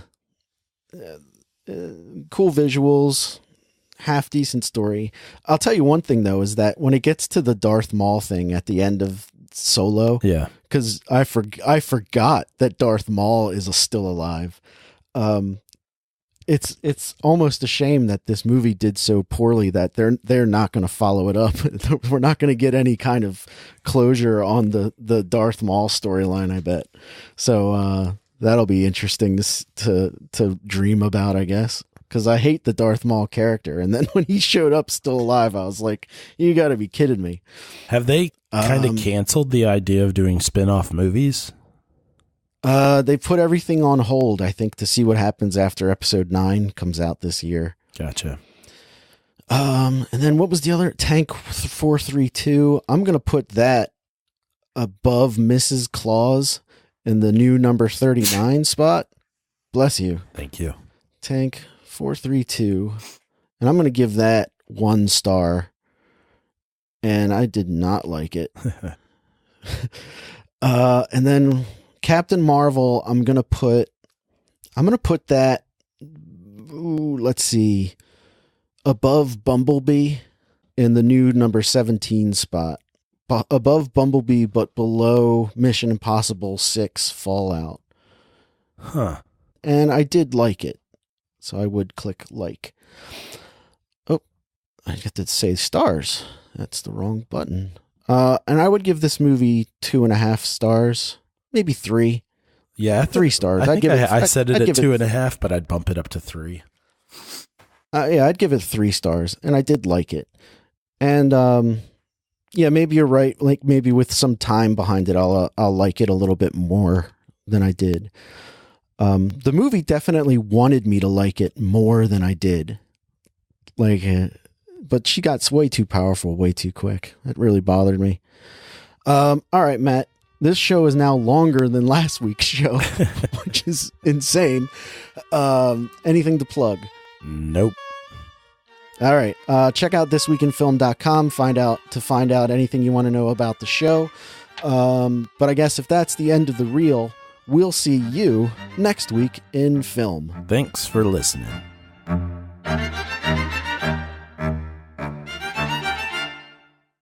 cool visuals, half decent story. I'll tell you one thing though, is that when it gets to the Darth Maul thing at the end of Solo, because I forgot that Darth Maul is still alive. It's almost a shame that this movie did so poorly that they're not going to follow it up. We're not going to get any kind of closure on the Darth Maul storyline, I bet. So that'll be interesting to dream about, I guess, because I hate the Darth Maul character. And then when he showed up still alive, I was like, you got to be kidding me. Have they kind of canceled the idea of doing spin-off movies? They put everything on hold, I think, to see what happens after episode 9 comes out this year. Gotcha. And then what was the other? Tank 432. I'm going to put that above Mrs. Claus in the new number 39 spot. Bless you. Thank you. Tank 432. And I'm going to give that 1 star. And I did not like it. And then Captain Marvel, I'm gonna put that. Let's see, above Bumblebee in the new number 17 spot. Above Bumblebee, but below Mission Impossible 6 Fallout. Huh. And I did like it, so I would click like. Oh, I got to say stars. That's the wrong button. And I would give this movie 2.5 stars. Maybe 3. Yeah, 3 stars. I said it at 2.5, but I'd bump it up to 3. Yeah, I'd give it 3 stars, and I did like it. And yeah, maybe you're right. Like maybe with some time behind it, I'll like it a little bit more than I did. The movie definitely wanted me to like it more than I did. But she got way too powerful, way too quick. That really bothered me. All right, Matt. This show is now longer than last week's show, which is insane. Anything to plug? Nope. All right. Check out thisweekinfilm.com. Find out anything you want to know about the show. But I guess if that's the end of the reel, we'll see you next week in film. Thanks for listening.